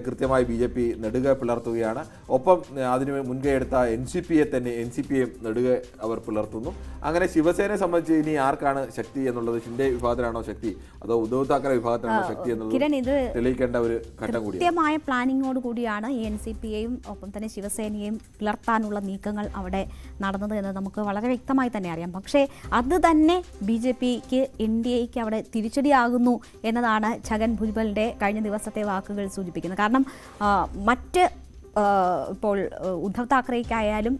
കൃത്യമായി BJP നെടുക പിളർത്തുകയാണ്. ഒപ്പം അതിന് മുൻകൈ എടുത്ത NCPയെ നെടുക അവർ പിളർത്തുന്നു. അങ്ങനെ ശിവസേനയെ സംബന്ധിച്ച് ഇനി ആർക്കാണ് ശക്തി എന്നുള്ളത്, ഷിൻഡെ വിഭാഗത്തിനാണോ ശക്തി അതോ ഉദ്ധവ് താക്കറെ വിഭാഗത്തിനാണോ ശക്തി എന്നുള്ളത് തെളിയിക്കേണ്ട ഒരു ഘട്ടം കൂടിയാണ്. കൃത്യമായ പ്ലാനിങ്ങോട് കൂടിയാണ് ഈ NCPയെയും ഒപ്പം തന്നെ ശിവസേനയെയും പിളർത്താനുള്ള നീക്കങ്ങൾ അവിടെ നടന്നത് എന്ന് നമുക്ക് വളരെ വ്യക്തമായി തന്നെ അറിയാം. പക്ഷേ അത് തന്നെ BJPക്ക് NDAക്ക് അവിടെ തിരിച്ചടിയാകുന്നു എന്നതാണ് ഛഗൻ ഭുജ്ബലിന്റെ കഴിഞ്ഞ ദിവസത്തെ വാക്കുകൾ സൂചിപ്പിക്കുന്നത്. കാരണം മറ്റ് ഇപ്പോൾ ഉദ്ധവ് താക്കറേക്കായാലും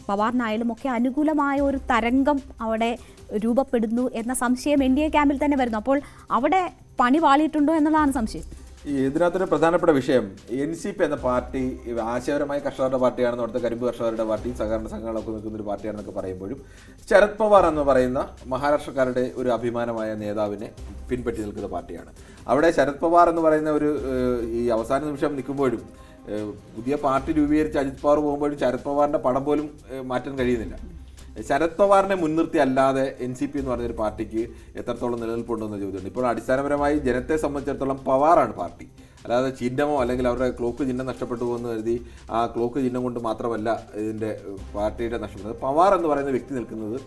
പവാറിനായാലും ഒക്കെ അനുകൂലമായ ഒരു തരംഗം അവിടെ രൂപപ്പെടുന്നു എന്ന സംശയം NDA ക്യാമ്പിൽ തന്നെ വരുന്നു. അപ്പോൾ അവിടെ പണി പാളിയിട്ടുണ്ടോ എന്നുള്ളതാണ് സംശയം. ഇതിനകത്തൊരു പ്രധാനപ്പെട്ട വിഷയം, NCP എന്ന പാർട്ടി ആശയപരമായി കർഷകരുടെ പാർട്ടിയാണെന്ന്, അവിടുത്തെ കരിമ്പ് കർഷകരുടെ പാർട്ടി, സഹകരണ സംഘങ്ങളൊക്കെ നിൽക്കുന്ന ഒരു പാർട്ടിയാണെന്നൊക്കെ പറയുമ്പോഴും ശരത് പവാർ എന്ന് പറയുന്ന മഹാരാഷ്ട്രക്കാരുടെ ഒരു അഭിമാനമായ നേതാവിനെ പിൻപറ്റി നിൽക്കുന്ന പാർട്ടിയാണ്. അവിടെ ശരത് പവാർ എന്ന് പറയുന്ന ഒരു ഈ അവസാന നിമിഷം നിൽക്കുമ്പോഴും പുതിയ പാർട്ടി രൂപീകരിച്ച് അജിത് പവാർ പോകുമ്പോഴും ശരത് പവാറിന്റെ പടം പോലും മാറ്റാൻ കഴിയുന്നില്ല. ശരത് പവാറിനെ മുൻനിർത്തി അല്ലാതെ NCP എന്ന് പറഞ്ഞൊരു പാർട്ടിക്ക് എത്രത്തോളം നിലനിൽപ്പുണ്ടെന്ന് ചോദ്യമുണ്ട്. ഇപ്പോൾ അടിസ്ഥാനപരമായി ജനത്തെ സംബന്ധിച്ചിടത്തോളം പവാറാണ് പാർട്ടി, അല്ലാതെ ചിഹ്നമോ അല്ലെങ്കിൽ അവരുടെ ക്ലോക്ക് ചിഹ്നം നഷ്ടപ്പെട്ടു പോകുമെന്ന് കരുതി ആ ക്ലോക്ക് ചിഹ്നം കൊണ്ട് മാത്രമല്ല ഇതിൻ്റെ പാർട്ടിയുടെ നഷ്ടപ്പെടുന്നത്. പവാർ എന്ന് പറയുന്ന വ്യക്തി നിൽക്കുന്നത്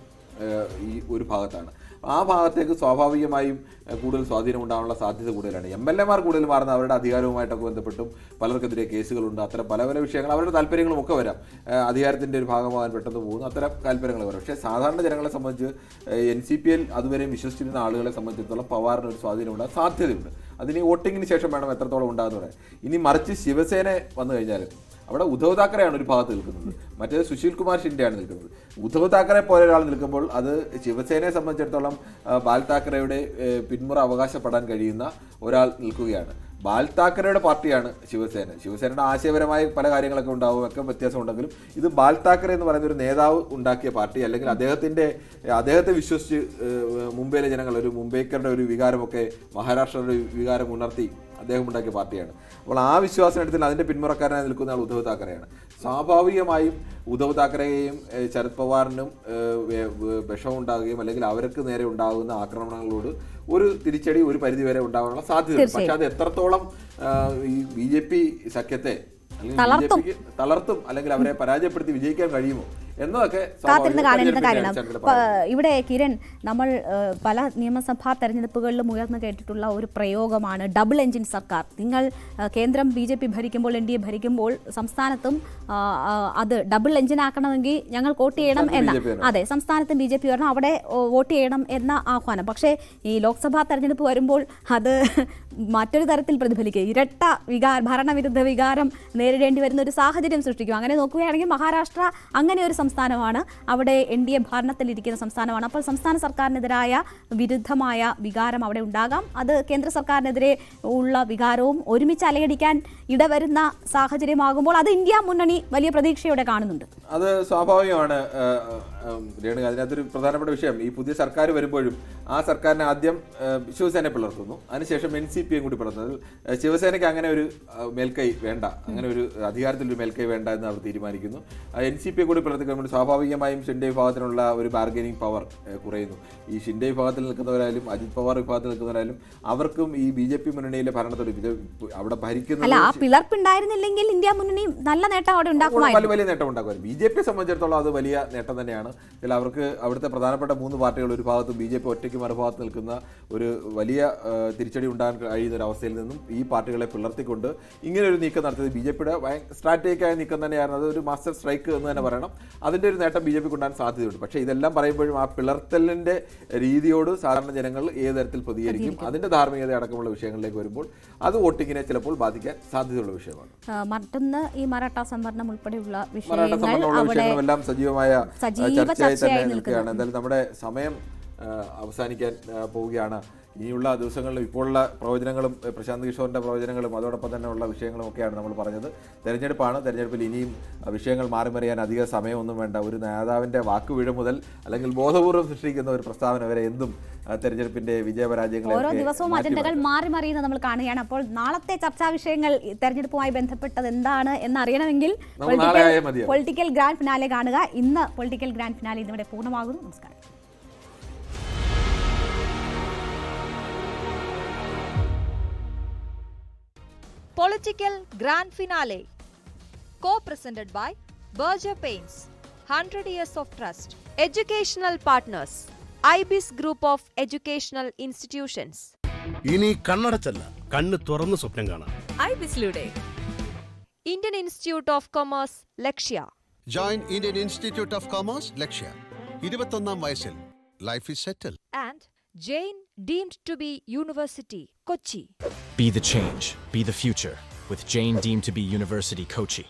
ഈ ഒരു ഭാഗത്താണ്. ആ ഭാഗത്തേക്ക് സ്വാഭാവികമായും കൂടുതൽ സ്വാധീനം ഉണ്ടാകാനുള്ള സാധ്യത കൂടുതലാണ്. MLAമാർ കൂടുതൽ മാറുന്ന അവരുടെ അധികാരവുമായിട്ടൊക്കെ ബന്ധപ്പെട്ടും പലർക്കെതിരെ കേസുകളുണ്ട്. അത്തരം പല പല വിഷയങ്ങൾ, അവരുടെ താല്പര്യങ്ങളും ഒക്കെ വരാം. അധികാരത്തിൻ്റെ ഒരു ഭാഗമാകാൻ പെട്ടെന്ന് പോകുന്നു, അത്തരം താല്പര്യങ്ങൾ വരാം. പക്ഷേ സാധാരണ ജനങ്ങളെ സംബന്ധിച്ച് NCPയിൽ അതുവരെയും വിശ്വസിച്ചിരുന്ന ആളുകളെ സംബന്ധിച്ചിടത്തോളം പവാറിന് ഒരു സ്വാധീനം ഉണ്ടാകാൻ സാധ്യതയുണ്ട്. അതിന് വോട്ടിങ്ങിന് ശേഷം വേണം എത്രത്തോളം ഉണ്ടാകുന്ന പറയാൻ. ഇനി മറിച്ച് ശിവസേന വന്നു കഴിഞ്ഞാലും അവിടെ ഉദ്ധവ് താക്കറെയാണ് ഒരു ഭാഗത്ത് നിൽക്കുന്നത്, മറ്റേത് സുശീൽ കുമാർ ഷിൻഡെയാണ് നിൽക്കുന്നത്. ഉദ്ധവ് താക്കറെ പോലെ ഒരാൾ നിൽക്കുമ്പോൾ അത് ശിവസേനയെ സംബന്ധിച്ചിടത്തോളം ബാൽ താക്കറയുടെ പിന്മുറ അവകാശപ്പെടാൻ കഴിയുന്ന ഒരാൾ നിൽക്കുകയാണ്. ബാൽ താക്കറയുടെ പാർട്ടിയാണ് ശിവസേനയുടെ ആശയപരമായ പല കാര്യങ്ങളൊക്കെ ഉണ്ടാവും, ഒക്കെ വ്യത്യാസമുണ്ടെങ്കിലും ഇത് ബാൽ താക്കറെ എന്ന് പറയുന്ന ഒരു നേതാവ് ഉണ്ടാക്കിയ പാർട്ടി, അല്ലെങ്കിൽ അദ്ദേഹത്തെ വിശ്വസിച്ച് മുംബൈയിലെ ജനങ്ങൾ, ഒരു മുംബൈക്കരുടെ ഒരു വികാരമൊക്കെ മഹാരാഷ്ട്രയുടെ വികാരം ഉണർത്തി അദ്ദേഹം ഉണ്ടാക്കിയ പാർട്ടിയാണ്. അപ്പോൾ ആ വിശ്വാസത്തിനടുത്തിൽ അതിൻ്റെ പിന്മുറക്കാരനായി നിൽക്കുന്ന ആൾ ഉദ്ധവ് താക്കറെയാണ്. സ്വാഭാവികമായും ഉദ്ധവ് താക്കറെയും ശരത് പവാറിനും വിഷമുണ്ടാകുകയും അല്ലെങ്കിൽ അവർക്ക് നേരെ ഉണ്ടാകുന്ന ആക്രമണങ്ങളോട് ഒരു തിരിച്ചടി ഒരു പരിധിവരെ ഉണ്ടാകാനുള്ള സാധ്യതയുണ്ട്. പക്ഷെ അത് എത്രത്തോളം ഈ BJP സഖ്യത്തെ അല്ലെങ്കിൽ BJPക്ക് തളർത്തും അല്ലെങ്കിൽ അവരെ പരാജയപ്പെടുത്തി വിജയിക്കാൻ കഴിയുമോ എന്നതൊക്കെ കാത്തിരുന്ന് കാണേണ്ടത് കാര്യമാണ്. തെരഞ്ഞെടുപ്പിന്റെ ഇവിടെ കിരൺ, നമ്മൾ പല നിയമസഭാ തെരഞ്ഞെടുപ്പുകളിലും ഉയർന്നു കേട്ടിട്ടുള്ള ഒരു പ്രയോഗമാണ് ഡബിൾ എഞ്ചിൻ സർക്കാർ. നിങ്ങൾ കേന്ദ്രം BJP ഭരിക്കുമ്പോൾ, NDA ഭരിക്കുമ്പോൾ സംസ്ഥാനത്തും അത് ഡബിൾ എഞ്ചിൻ ആക്കണമെങ്കിൽ ഞങ്ങൾ വോട്ട് ചെയ്യണം എന്ന, അതെ, സംസ്ഥാനത്തും BJP വരണം, അവിടെ വോട്ട് ചെയ്യണം എന്ന ആഹ്വാനം. പക്ഷേ ഈ ലോക്സഭാ തെരഞ്ഞെടുപ്പ് വരുമ്പോൾ അത് മറ്റൊരു തരത്തിൽ പ്രതിഫലിക്കുക, ഇരട്ട ഭരണവിരുദ്ധ വികാരം നേരിടേണ്ടി വരുന്ന ഒരു സാഹചര്യം സൃഷ്ടിക്കും. അങ്ങനെ നോക്കുകയാണെങ്കിൽ മഹാരാഷ്ട്ര അങ്ങനെ ഒരു സംസ്ഥാനമാണ്, അവിടെ NDA ഭരണത്തിലിരിക്കുന്ന സംസ്ഥാനമാണ്. അപ്പോൾ സംസ്ഥാന സർക്കാരിനെതിരായ വിരുദ്ധമായ വികാരം അവിടെ ഉണ്ടാകാം. അത് കേന്ദ്ര സർക്കാരിനെതിരെ ഉള്ള വികാരവും ഒരുമിച്ച് അലയടിക്കാൻ ഇടവരുന്ന സാഹചര്യമാകുമ്പോൾ അത് ഇന്ത്യ മുന്നണി വലിയ പ്രതീക്ഷയോടെ കാണുന്നുണ്ട്. അത് സ്വാഭാവികമാണ് രേണുക. അതിനകത്തൊരു പ്രധാനപ്പെട്ട വിഷയം, ഈ പുതിയ സർക്കാർ വരുമ്പോഴും ആ സർക്കാരിനെ ആദ്യം ശിവസേന പിളർത്തുന്നു, അതിനുശേഷം NCPയും കൂടി പിളർത്തുന്നു. ശിവസേനയ്ക്ക് അങ്ങനെ ഒരു മേൽക്കൈ വേണ്ട, അങ്ങനെ ഒരു അധികാരത്തിലൊരു മേൽക്കൈ വേണ്ട എന്ന് അവർ തീരുമാനിക്കുന്നു. NCPയെ കൂടി പിളർത്തിക്കുമ്പോൾ സ്വാഭാവികമായും ഷിൻഡെ വിഭാഗത്തിനുള്ള ഒരു ബാർഗനിങ് പവർ കുറയുന്നു. ഈ ഷിൻഡെ വിഭാഗത്തിൽ നിൽക്കുന്നവരായാലും അജിത് പവാർ വിഭാഗത്തിൽ നിൽക്കുന്നവരായാലും അവർക്കും ഈ BJP മുന്നണിയിലെ ഭരണത്തോട് അവിടെ ഭരിക്കുന്ന ആ പിളർപ്പുണ്ടായിരുന്നില്ലെങ്കിൽ ഇന്ത്യ മുന്നണി നല്ല നേട്ടം അവിടെ ഉണ്ടാക്കുമായിരുന്നു, വലിയ നേട്ടം ഉണ്ടാക്കുമായിരുന്നു. BJPയെ സംബന്ധിച്ചിടത്തോളം അത് വലിയ നേട്ടം തന്നെയാണ്. അവർക്ക് അവിടുത്തെ പ്രധാനപ്പെട്ട 3 പാർട്ടികൾ ഒരു ഭാഗത്ത്, BJP ഒറ്റയ്ക്ക് മറുഭാഗത്ത് നിൽക്കുന്ന ഒരു വലിയ തിരിച്ചടി ഉണ്ടാകാൻ കഴിയുന്ന ഒരു അവസ്ഥയിൽ നിന്നും ഈ പാർട്ടികളെ പിളർത്തിക്കൊണ്ട് ഇങ്ങനെ ഒരു നീക്കം നടത്തിയത് BJPയുടെ സ്ട്രാറ്റജിക്കായ നീക്കം തന്നെയാണ്. അത് ഒരു മാസ്റ്റർ സ്ട്രൈക്ക് എന്ന് തന്നെ പറയണം. അതിൻ്റെ ഒരു നേട്ടം BJPക്ക് ഉണ്ടാകാൻ സാധ്യതയുണ്ട്. പക്ഷേ ഇതെല്ലാം പറയുമ്പോഴും ആ പിളർത്തലിൻ്റെ രീതിയോട് സാധാരണ ജനങ്ങൾ ഏത് തരത്തിൽ പ്രതികരിക്കും, അതിൻ്റെ ധാർമ്മികത അടക്കമുള്ള വിഷയങ്ങളിലേക്ക് വരുമ്പോൾ അത് വോട്ടിങ്ങിനെ ചിലപ്പോൾ ബാധിക്കാൻ സാധ്യതയുള്ള വിഷയമാണ്. മറ്റൊന്ന് ഈ മറാഠ സംവരണം ഉൾപ്പെടെയുള്ള വിഷയങ്ങളെല്ലാം സജീവമായ ചർച്ചയായി തന്നെ നിൽക്കുകയാണ്. എന്തായാലും നമ്മുടെ സമയം അവസാനിക്കാൻ പോവുകയാണ്. ഇനിയുള്ള ദിവസങ്ങളിൽ ഇപ്പോഴുള്ള പ്രവചനങ്ങളും പ്രശാന്ത് കിഷോറിൻ്റെ പ്രവചനങ്ങളും അതോടൊപ്പം തന്നെ ഉള്ള വിഷയങ്ങളും ഒക്കെയാണ് നമ്മൾ പറഞ്ഞത്. തെരഞ്ഞെടുപ്പാണ്. തെരഞ്ഞെടുപ്പിൽ ഇനിയും വിഷയങ്ങൾ മാറിമറിയാൻ അധിക സമയമൊന്നും വേണ്ട. ഒരു നേതാവിൻ്റെ വാക്കുവീഴ മുതൽ അല്ലെങ്കിൽ ബോധപൂർവ്വം സൃഷ്ടിക്കുന്ന ഒരു പ്രസ്താവന വരെ എന്തും തെരഞ്ഞെടുപ്പിന്റെ വിജയപരാജയങ്ങളെ ഓരോ ദിവസവും അജണ്ടകൾ മാറി മറിയുന്നത് നമ്മൾ കാണുകയാണ്. അപ്പോൾ നാളത്തെ ചർച്ചാ വിഷയങ്ങൾ തെരഞ്ഞെടുപ്പുമായി ബന്ധപ്പെട്ടത് എന്താണ് എന്നറിയണമെങ്കിൽ പൊളിറ്റിക്കൽ ഗ്രാൻഡ് ഫിനാലെ കാണുക. ഇന്ന് പൊളിറ്റിക്കൽ ഗ്രാൻഡ് ഫിനാലെ ഇന്നിവിടെ പൂർണ്ണമാകുന്നു. നമസ്കാരം. Political Grand Finale, co-presented by Berger Paints, 100 years of trust. Educational partners, IBIS Group of Educational Institutions. ഇനി കണ്ണടച്ചല്ല, കണ്ണ് തുറന്ന് സ്വപ്നം കാണാം. IBISലൂടെ Indian Institute of Commerce, Lakshya. Join Indian Institute of Commerce, ലക്ഷ്യ. 21ാം വയസ്സിൽ life is settle. And Jain deemed to be University, Kochi. Be the change, be the future with Jain deemed to be University, Kochi.